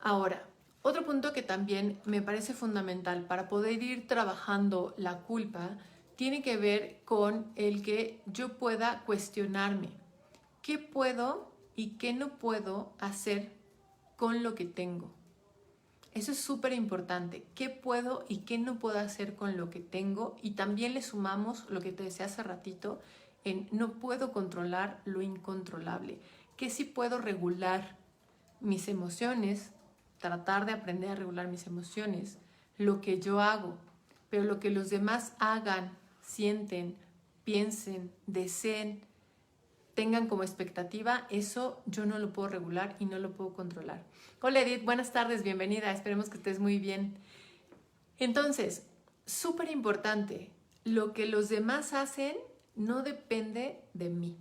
Ahora, otro punto que también me parece fundamental para poder ir trabajando la culpa tiene que ver con el que yo pueda cuestionarme qué puedo y qué no puedo hacer con lo que tengo. Eso es súper importante. ¿Qué puedo y qué no puedo hacer con lo que tengo? Y también le sumamos lo que te decía hace ratito en no puedo controlar lo incontrolable. ¿Qué sí puedo regular? Mis emociones, tratar de aprender a regular mis emociones, lo que yo hago, pero lo que los demás hagan, sienten, piensen, deseen, tengan como expectativa, eso yo no lo puedo regular y no lo puedo controlar. Hola Edith, buenas tardes, bienvenida, esperemos que estés muy bien. Entonces, súper importante, lo que los demás hacen no depende de mí.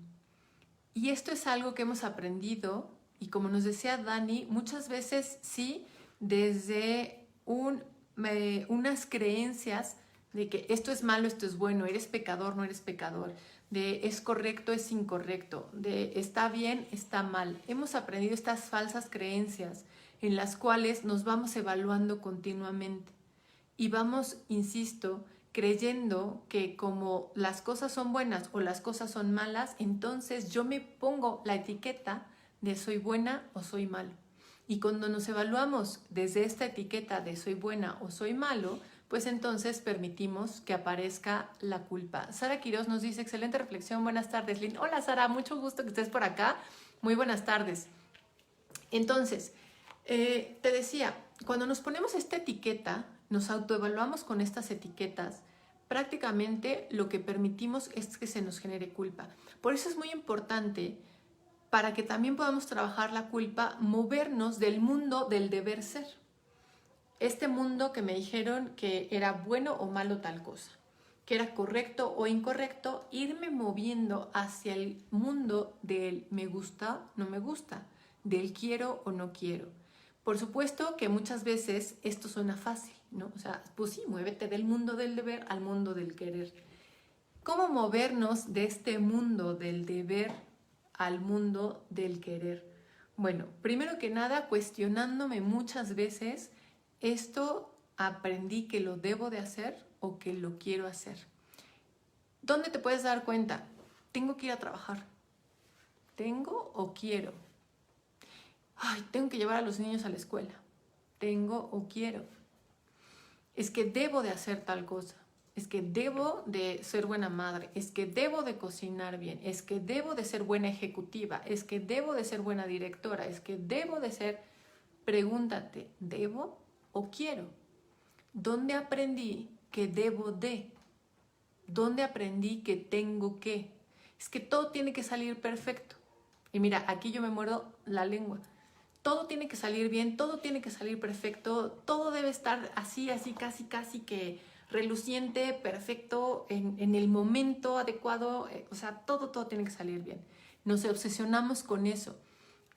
Y esto es algo que hemos aprendido y como nos decía Dani, muchas veces sí, desde unas creencias de que esto es malo, esto es bueno, eres pecador, no eres pecador, de es correcto, es incorrecto, de está bien, está mal. Hemos aprendido estas falsas creencias en las cuales nos vamos evaluando continuamente y vamos, insisto, creyendo que como las cosas son buenas o las cosas son malas, entonces yo me pongo la etiqueta de soy buena o soy malo. Y cuando nos evaluamos desde esta etiqueta de soy buena o soy malo, pues entonces permitimos que aparezca la culpa. Sara Quiroz nos dice, excelente reflexión, buenas tardes, Lynn. Hola Sara, mucho gusto que estés por acá. Muy buenas tardes. Entonces, te decía, cuando nos ponemos esta etiqueta, nos autoevaluamos con estas etiquetas, prácticamente lo que permitimos es que se nos genere culpa. Por eso es muy importante, para que también podamos trabajar la culpa, movernos del mundo del deber ser. Este mundo que me dijeron que era bueno o malo tal cosa, que era correcto o incorrecto, irme moviendo hacia el mundo del me gusta, no me gusta, del quiero o no quiero. Por supuesto que muchas veces esto suena fácil, ¿no? O sea, pues sí, muévete del mundo del deber al mundo del querer. ¿Cómo movernos de este mundo del deber al mundo del querer? Bueno, primero que nada, cuestionándome muchas veces, ¿esto aprendí que lo debo de hacer o que lo quiero hacer? ¿Dónde te puedes dar cuenta? Tengo que ir a trabajar. ¿Tengo o quiero? Ay, tengo que llevar a los niños a la escuela. ¿Tengo o quiero? Es que debo de hacer tal cosa. Es que debo de ser buena madre. Es que debo de cocinar bien. Es que debo de ser buena ejecutiva. Es que debo de ser buena directora. Es que debo de ser... Pregúntate, ¿debo o quiero? ¿Dónde aprendí que debo de? ¿Dónde aprendí que tengo que? Es que todo tiene que salir perfecto. Y mira, aquí yo me muerdo la lengua. Todo tiene que salir bien, todo tiene que salir perfecto, todo debe estar así, casi que reluciente, perfecto, en el momento adecuado. O sea, todo tiene que salir bien. Nos obsesionamos con eso.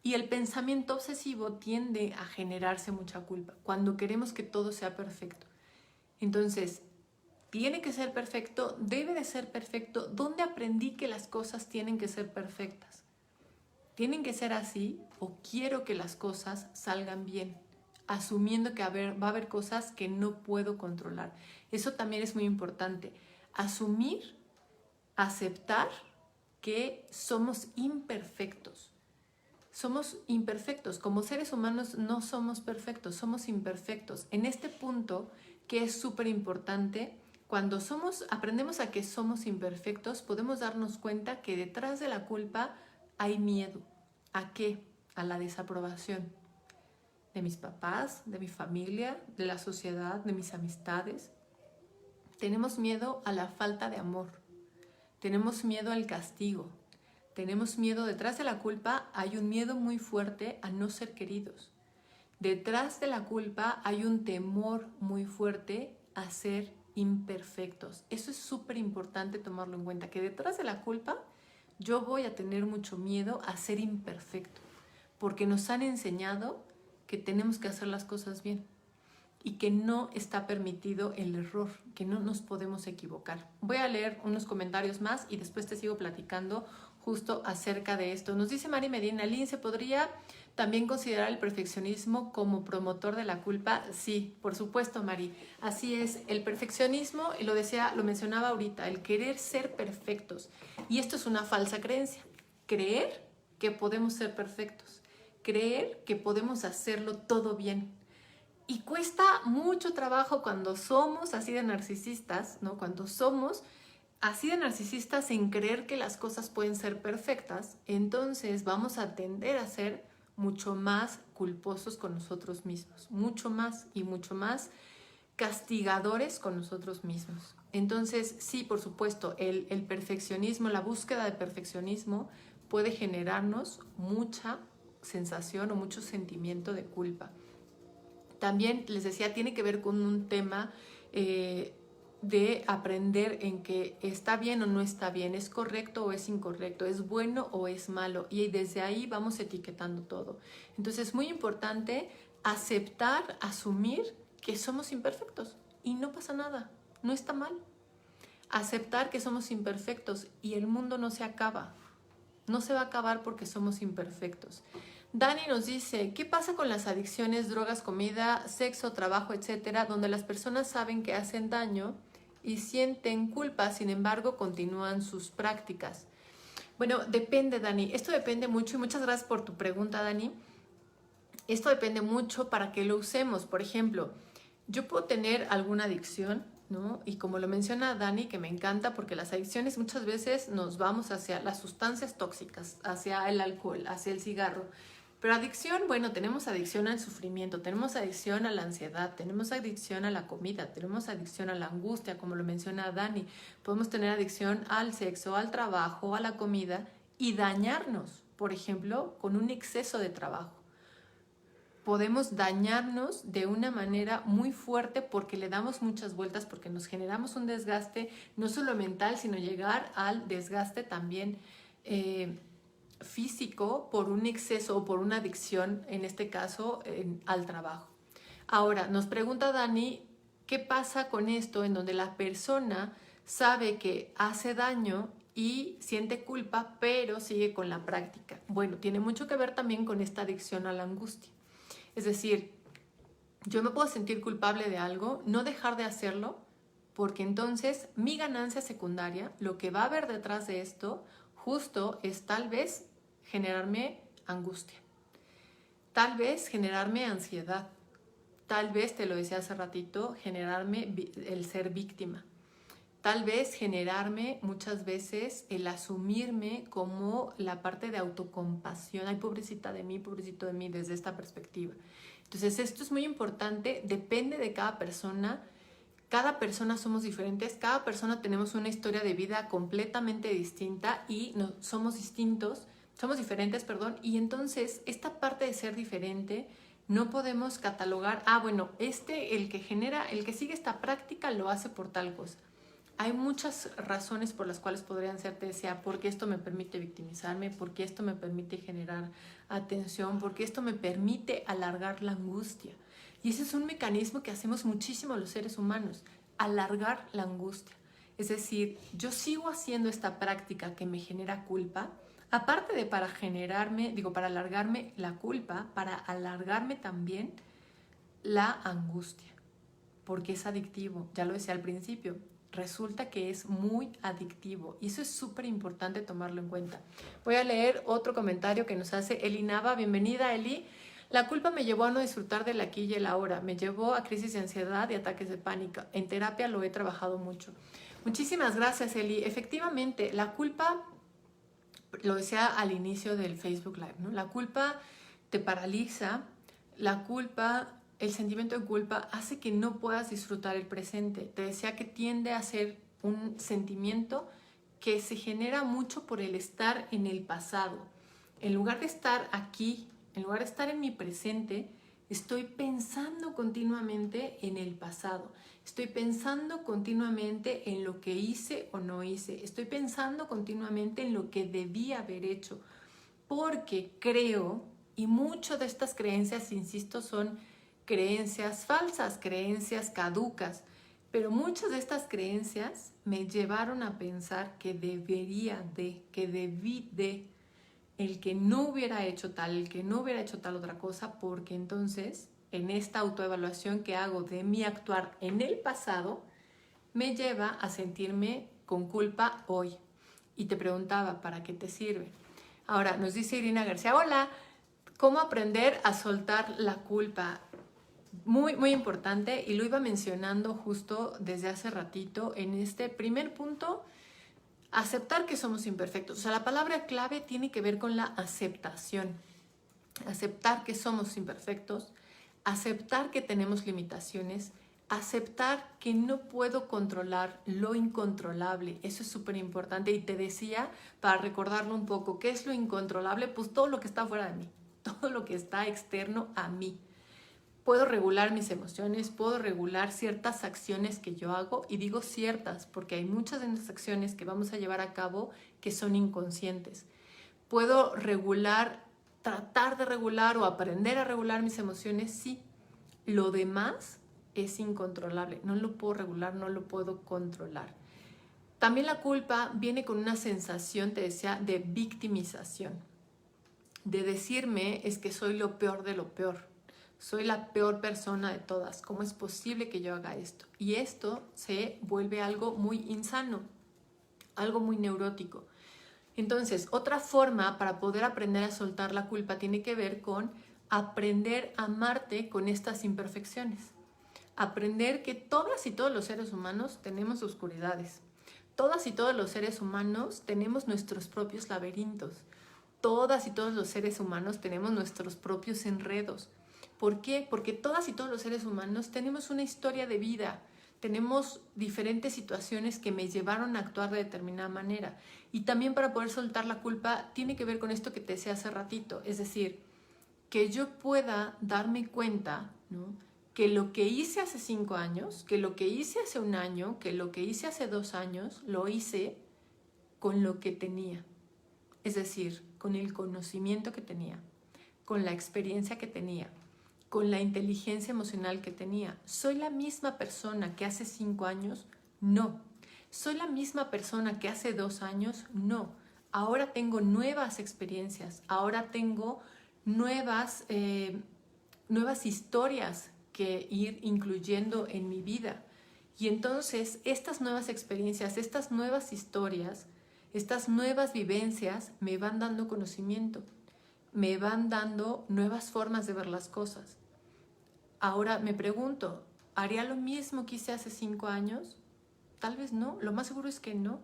Y el pensamiento obsesivo tiende a generarse mucha culpa cuando queremos que todo sea perfecto. Entonces, tiene que ser perfecto, debe de ser perfecto. ¿Dónde aprendí que las cosas tienen que ser perfectas? ¿Tienen que ser así o quiero que las cosas salgan bien? Asumiendo que va a haber cosas que no puedo controlar. Eso también es muy importante. Asumir, aceptar que somos imperfectos. Somos imperfectos. Como seres humanos no somos perfectos, somos imperfectos. En este punto, que es súper importante, cuando aprendemos a que somos imperfectos, podemos darnos cuenta que detrás de la culpa hay miedo. ¿A qué? A la desaprobación de mis papás, de mi familia, de la sociedad, de mis amistades. Tenemos miedo a la falta de amor. Tenemos miedo al castigo. Tenemos miedo, detrás de la culpa hay un miedo muy fuerte a no ser queridos. Detrás de la culpa hay un temor muy fuerte a ser imperfectos. Eso es súper importante tomarlo en cuenta, que detrás de la culpa yo voy a tener mucho miedo a ser imperfecto, porque nos han enseñado que tenemos que hacer las cosas bien. y que no está permitido el error, que no nos podemos equivocar. Voy a leer unos comentarios más y después te sigo platicando justo acerca de esto. Nos dice Mari Medina, Lynn, ¿se podría también considerar el perfeccionismo como promotor de la culpa? Sí, por supuesto, Mari. Así es, el perfeccionismo, y lo mencionaba ahorita, el querer ser perfectos. Y esto es una falsa creencia. Creer que podemos ser perfectos. Creer que podemos hacerlo todo bien. Y cuesta mucho trabajo cuando somos así de narcisistas, ¿no? Cuando somos así de narcisistas en creer que las cosas pueden ser perfectas, entonces vamos a tender a ser mucho más culposos con nosotros mismos, mucho más y mucho más castigadores con nosotros mismos. Entonces, sí, por supuesto, el perfeccionismo, la búsqueda de perfeccionismo puede generarnos mucha sensación o mucho sentimiento de culpa. También les decía, tiene que ver con un tema de aprender en que está bien o no está bien, es correcto o es incorrecto, es bueno o es malo, y desde ahí vamos etiquetando todo. Entonces es muy importante aceptar, asumir que somos imperfectos y no pasa nada, no está mal. Aceptar que somos imperfectos y el mundo no se acaba, no se va a acabar porque somos imperfectos. Dani nos dice, ¿qué pasa con las adicciones, drogas, comida, sexo, trabajo, etcétera, donde las personas saben que hacen daño y sienten culpa, sin embargo, continúan sus prácticas? Bueno, depende, Dani. Esto depende mucho y muchas gracias por tu pregunta, Dani. Esto depende mucho para que lo usemos. Por ejemplo, yo puedo tener alguna adicción, ¿no? Y como lo menciona Dani, que me encanta, porque las adicciones muchas veces nos vamos hacia las sustancias tóxicas, hacia el alcohol, hacia el cigarro. Pero adicción, bueno, tenemos adicción al sufrimiento, tenemos adicción a la ansiedad, tenemos adicción a la comida, tenemos adicción a la angustia, como lo menciona Dani. Podemos tener adicción al sexo, al trabajo, a la comida y dañarnos, por ejemplo, con un exceso de trabajo. Podemos dañarnos de una manera muy fuerte porque le damos muchas vueltas, porque nos generamos un desgaste, no solo mental, sino llegar al desgaste también físico por un exceso o por una adicción, en este caso, al trabajo. Ahora, nos pregunta Dani, ¿qué pasa con esto en donde la persona sabe que hace daño y siente culpa, pero sigue con la práctica? Bueno, tiene mucho que ver también con esta adicción a la angustia. Es decir, yo me puedo sentir culpable de algo, no dejar de hacerlo, porque entonces mi ganancia secundaria, lo que va a haber detrás de esto, justo es tal vez generarme angustia, tal vez generarme ansiedad, tal vez, te lo decía hace ratito, generarme el ser víctima, tal vez generarme muchas veces el asumirme como la parte de autocompasión, ay, pobrecita de mí, pobrecito de mí, desde esta perspectiva. Entonces esto es muy importante, depende de cada persona somos diferentes, cada persona tenemos una historia de vida completamente distinta y somos diferentes, y entonces esta parte de ser diferente no podemos catalogar, bueno, el que sigue esta práctica lo hace por tal cosa. Hay muchas razones por las cuales podrían ser, te decía, porque esto me permite victimizarme, porque esto me permite generar atención, porque esto me permite alargar la angustia. Y ese es un mecanismo que hacemos muchísimo los seres humanos, alargar la angustia. Es decir, yo sigo haciendo esta práctica que me genera culpa, aparte de para alargarme la culpa, para alargarme también la angustia, porque es adictivo, ya lo decía al principio. Resulta que es muy adictivo y eso es súper importante tomarlo en cuenta. Voy a leer otro comentario que nos hace Eli Nava. Bienvenida, Eli. La culpa me llevó a no disfrutar del aquí y el ahora. Me llevó a crisis de ansiedad y ataques de pánico. En terapia lo he trabajado mucho. Muchísimas gracias, Eli. Efectivamente, la culpa, lo decía al inicio del Facebook Live, ¿no? La culpa te paraliza, la culpa... El sentimiento de culpa hace que no puedas disfrutar el presente. Te decía que tiende a ser un sentimiento que se genera mucho por el estar en el pasado. En lugar de estar aquí, en lugar de estar en mi presente, estoy pensando continuamente en el pasado. Estoy pensando continuamente en lo que hice o no hice. Estoy pensando continuamente en lo que debí haber hecho. Porque creo, y muchas de estas creencias, insisto, son creencias falsas, creencias caducas. Pero muchas de estas creencias me llevaron a pensar que debería de, que debí de, el que no hubiera hecho tal, el que no hubiera hecho tal otra cosa, porque entonces en esta autoevaluación que hago de mi actuar en el pasado, me lleva a sentirme con culpa hoy. Y te preguntaba, ¿para qué te sirve? Ahora, nos dice Irina García, hola, ¿cómo aprender a soltar la culpa? Muy, muy importante, y lo iba mencionando justo desde hace ratito en este primer punto, aceptar que somos imperfectos. O sea, la palabra clave tiene que ver con la aceptación. Aceptar que somos imperfectos, aceptar que tenemos limitaciones, aceptar que no puedo controlar lo incontrolable. Eso es súper importante. Y te decía, para recordarlo un poco, ¿qué es lo incontrolable? Pues todo lo que está fuera de mí, todo lo que está externo a mí. Puedo regular mis emociones, puedo regular ciertas acciones que yo hago, y digo ciertas porque hay muchas de nuestras acciones que vamos a llevar a cabo que son inconscientes. Puedo regular, tratar de regular o aprender a regular mis emociones, sí. Lo demás es incontrolable, no lo puedo regular, no lo puedo controlar. También la culpa viene con una sensación, te decía, de victimización, de decirme es que soy lo peor de lo peor. Soy la peor persona de todas. ¿Cómo es posible que yo haga esto? Y esto se vuelve algo muy insano, algo muy neurótico. Entonces, otra forma para poder aprender a soltar la culpa tiene que ver con aprender a amarte con estas imperfecciones. Aprender que todas y todos los seres humanos tenemos oscuridades. Todas y todos los seres humanos tenemos nuestros propios laberintos. Todas y todos los seres humanos tenemos nuestros propios enredos. ¿Por qué? Porque todas y todos los seres humanos tenemos una historia de vida, tenemos diferentes situaciones que me llevaron a actuar de determinada manera. Y también para poder soltar la culpa tiene que ver con esto que te decía hace ratito, es decir, que yo pueda darme cuenta, ¿no?, que lo que hice hace 5 años, que lo que hice hace 1 año, que lo que hice hace 2 años, lo hice con lo que tenía. Es decir, con el conocimiento que tenía, con la experiencia que tenía, con la inteligencia emocional que tenía. ¿Soy la misma persona que hace 5 años? No. ¿Soy la misma persona que hace 2 años? No. Ahora tengo nuevas experiencias, ahora tengo nuevas historias que ir incluyendo en mi vida. Y entonces estas nuevas experiencias, estas nuevas historias, estas nuevas vivencias me van dando conocimiento, me van dando nuevas formas de ver las cosas. Ahora me pregunto, ¿haría lo mismo que hice hace 5 años? Tal vez no, lo más seguro es que no.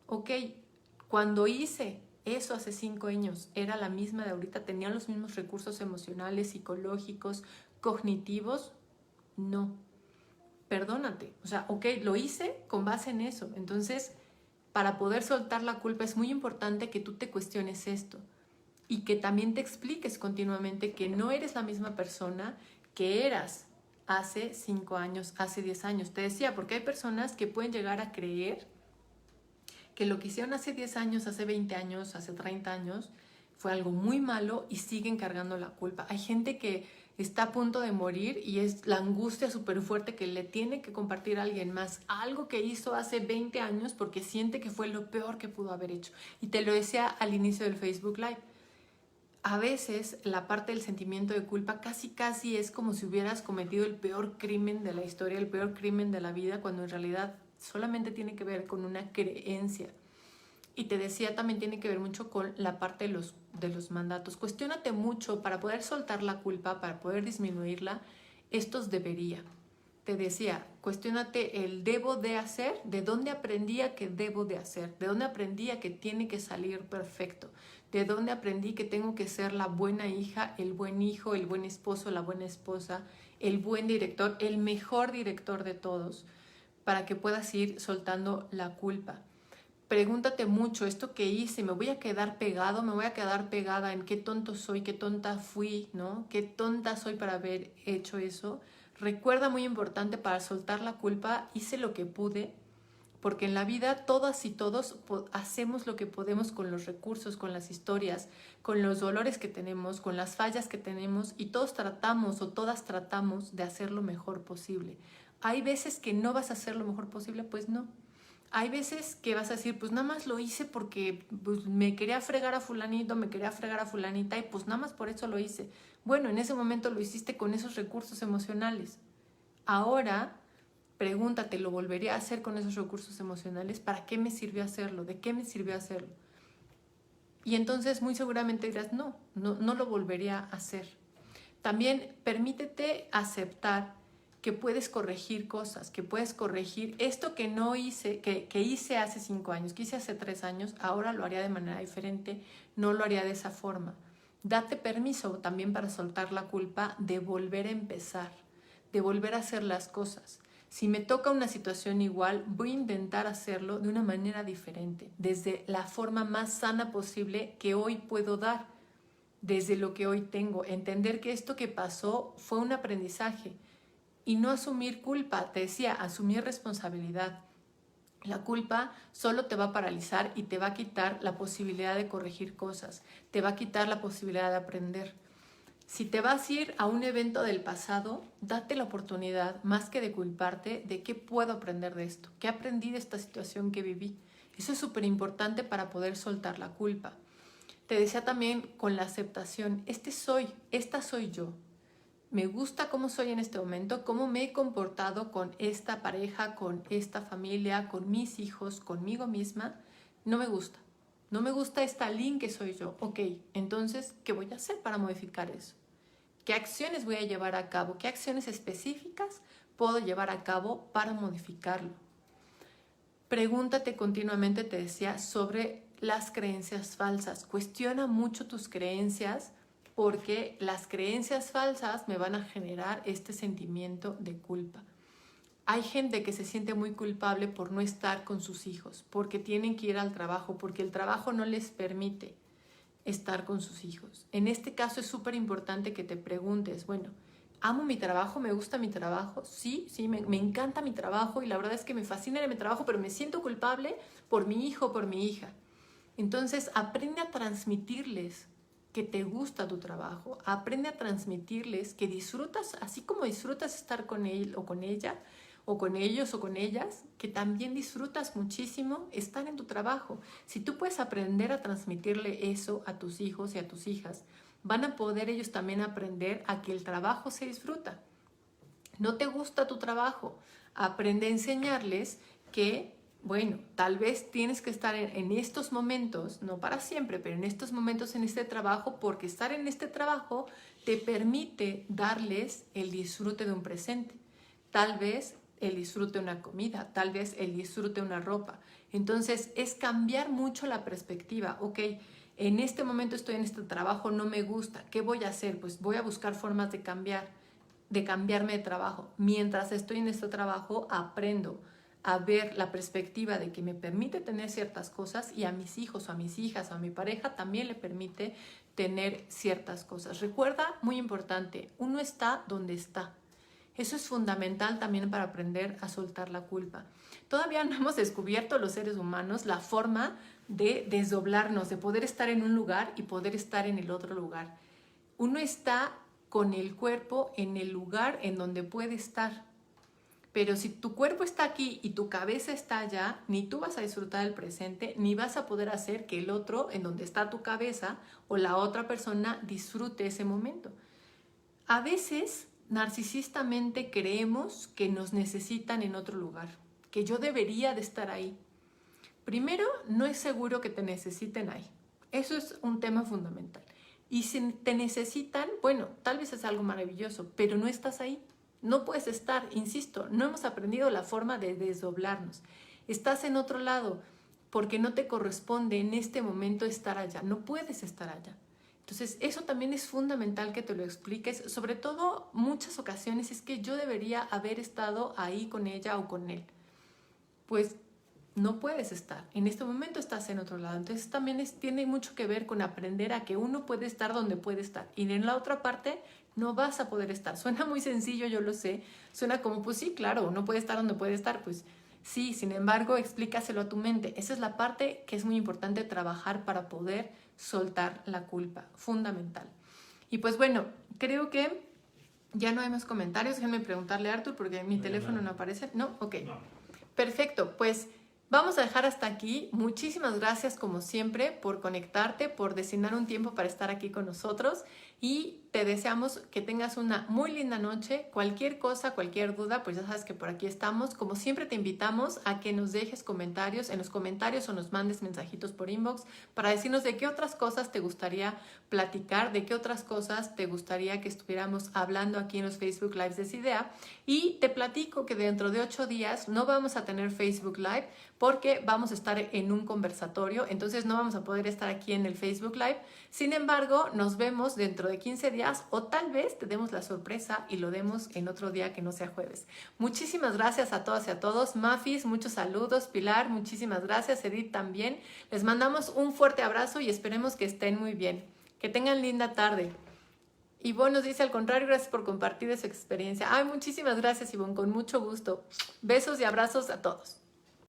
Ok, cuando hice eso hace 5 años, ¿era la misma de ahorita? ¿Tenía los mismos recursos emocionales, psicológicos, cognitivos? No. Perdónate. O sea, ok, lo hice con base en eso. Entonces, para poder soltar la culpa es muy importante que tú te cuestiones esto y que también te expliques continuamente que no eres la misma persona que eras hace 5 años, hace 10 años. Te decía, porque hay personas que pueden llegar a creer que lo que hicieron hace 10 años, hace 20 años, hace 30 años, fue algo muy malo y siguen cargando la culpa. Hay gente que está a punto de morir y es la angustia súper fuerte que le tiene que compartir a alguien más algo que hizo hace 20 años porque siente que fue lo peor que pudo haber hecho. Y te lo decía al inicio del Facebook Live. A veces la parte del sentimiento de culpa casi es como si hubieras cometido el peor crimen de la historia, el peor crimen de la vida, cuando en realidad solamente tiene que ver con una creencia. Y te decía, también tiene que ver mucho con la parte de los mandatos. Cuestiónate mucho para poder soltar la culpa, para poder disminuirla, estos debería. Te decía, cuestiónate el debo de hacer, de dónde aprendí que debo de hacer, de dónde aprendí que tiene que salir perfecto, de dónde aprendí que tengo que ser la buena hija, el buen hijo, el buen esposo, la buena esposa, el buen director, el mejor director de todos, para que puedas ir soltando la culpa. Pregúntate mucho, esto que hice, ¿me voy a quedar pegado? ¿Me voy a quedar pegada en qué tonto soy, qué tonta fui, ¿no? ¿Qué tonta soy para haber hecho eso? Recuerda, muy importante, para soltar la culpa, hice lo que pude, porque en la vida todas y todos hacemos lo que podemos con los recursos, con las historias, con los dolores que tenemos, con las fallas que tenemos, y todos tratamos o todas tratamos de hacer lo mejor posible. Hay veces que no vas a hacer lo mejor posible, pues no. Hay veces que vas a decir, pues nada más lo hice porque pues, me quería fregar a fulanito, me quería fregar a fulanita y pues nada más por eso lo hice. Bueno, en ese momento lo hiciste con esos recursos emocionales. Ahora, pregúntate, ¿lo volvería a hacer con esos recursos emocionales? ¿Para qué me sirvió hacerlo? ¿De qué me sirvió hacerlo? Y entonces muy seguramente dirás, no lo volvería a hacer. También permítete aceptar que puedes corregir cosas, que puedes corregir esto que no hice, que hice hace 5 años, que hice hace 3 años, ahora lo haría de manera diferente, no lo haría de esa forma. Date permiso también para soltar la culpa de volver a empezar, de volver a hacer las cosas. Si me toca una situación igual, voy a intentar hacerlo de una manera diferente, desde la forma más sana posible que hoy puedo dar, desde lo que hoy tengo. Entender que esto que pasó fue un aprendizaje y no asumir culpa. Te decía, asumir responsabilidad. La culpa solo te va a paralizar y te va a quitar la posibilidad de corregir cosas, te va a quitar la posibilidad de aprender. Si te vas a ir a un evento del pasado, date la oportunidad, más que de culparte, de qué puedo aprender de esto, qué aprendí de esta situación que viví. Eso es súper importante para poder soltar la culpa. Te decía también con la aceptación, esta soy yo. Me gusta cómo soy en este momento, cómo me he comportado con esta pareja, con esta familia, con mis hijos, conmigo misma. No me gusta. No me gusta esta Lynn que soy yo. Ok, entonces, ¿qué voy a hacer para modificar eso? ¿Qué acciones voy a llevar a cabo? ¿Qué acciones específicas puedo llevar a cabo para modificarlo? Pregúntate continuamente, te decía, sobre las creencias falsas. Cuestiona mucho tus creencias, porque las creencias falsas me van a generar este sentimiento de culpa. Hay gente que se siente muy culpable por no estar con sus hijos, porque tienen que ir al trabajo, porque el trabajo no les permite estar con sus hijos. En este caso es súper importante que te preguntes, bueno, ¿amo mi trabajo? ¿Me gusta mi trabajo? Sí, me encanta mi trabajo y la verdad es que me fascina mi trabajo, pero me siento culpable por mi hijo, por mi hija. Entonces aprende a transmitirles que te gusta tu trabajo, aprende a transmitirles que disfrutas, así como disfrutas estar con él o con ella, o con ellos o con ellas, que también disfrutas muchísimo estar en tu trabajo. Si tú puedes aprender a transmitirle eso a tus hijos y a tus hijas, van a poder ellos también aprender a que el trabajo se disfruta. ¿No te gusta tu trabajo? Aprende a enseñarles que bueno, tal vez tienes que estar en estos momentos, no para siempre, pero en estos momentos en este trabajo, porque estar en este trabajo te permite darles el disfrute de un presente. Tal vez el disfrute de una comida, tal vez el disfrute de una ropa. Entonces es cambiar mucho la perspectiva. Ok, en este momento estoy en este trabajo, no me gusta. ¿Qué voy a hacer? Pues voy a buscar formas de cambiarme de trabajo. Mientras estoy en este trabajo, aprendo a ver la perspectiva de que me permite tener ciertas cosas y a mis hijos o a mis hijas o a mi pareja también le permite tener ciertas cosas. Recuerda, muy importante, uno está donde está. Eso es fundamental también para aprender a soltar la culpa. Todavía no hemos descubierto los seres humanos la forma de desdoblarnos, de poder estar en un lugar y poder estar en el otro lugar. Uno está con el cuerpo en el lugar en donde puede estar. Pero si tu cuerpo está aquí y tu cabeza está allá, ni tú vas a disfrutar del presente, ni vas a poder hacer que el otro, en donde está tu cabeza, o la otra persona disfrute ese momento. A veces, narcisistamente creemos que nos necesitan en otro lugar, que yo debería de estar ahí. Primero, no es seguro que te necesiten ahí. Eso es un tema fundamental. Y si te necesitan, bueno, tal vez es algo maravilloso, pero no estás ahí. No puedes estar, insisto, no hemos aprendido la forma de desdoblarnos. Estás en otro lado porque no te corresponde en este momento estar allá. No puedes estar allá. Entonces, eso también es fundamental que te lo expliques. Sobre todo, muchas ocasiones es que yo debería haber estado ahí con ella o con él. Pues no puedes estar. En este momento estás en otro lado. Entonces, también tiene mucho que ver con aprender a que uno puede estar donde puede estar. Y en la otra parte no vas a poder estar. Suena muy sencillo, yo lo sé. Suena como, pues sí, claro, uno puede estar donde puede estar. Pues Sí, sin embargo, explícaselo a tu mente. Esa es la parte que es muy importante trabajar para poder soltar la culpa, fundamental. Y pues bueno, creo que ya no hay más comentarios. Déjenme preguntarle a Arthur porque mi teléfono no aparece. ¿No? Ok. No. Perfecto, pues vamos a dejar hasta aquí. Muchísimas gracias como siempre por conectarte, por designar un tiempo para estar aquí con nosotros y te deseamos que tengas una muy linda noche. Cualquier cosa, cualquier duda, pues ya sabes que por aquí estamos. Como siempre te invitamos a que nos dejes comentarios en los comentarios o nos mandes mensajitos por inbox para decirnos de qué otras cosas te gustaría platicar, de qué otras cosas te gustaría que estuviéramos hablando aquí en los Facebook Lives de Decidea. Y te platico que dentro de 8 días no vamos a tener Facebook Live porque vamos a estar en un conversatorio, entonces no vamos a poder estar aquí en el Facebook Live. Sin embargo, nos vemos dentro de 15 días o tal vez te demos la sorpresa y lo demos en otro día que no sea jueves. Muchísimas gracias a todas y a todos. Mafis, muchos saludos. Pilar, muchísimas gracias. Edith también. Les mandamos un fuerte abrazo y esperemos que estén muy bien. Que tengan linda tarde. Ivonne nos dice al contrario, gracias por compartir esa experiencia. Ay, muchísimas gracias, Ivonne, con mucho gusto. Besos y abrazos a todos.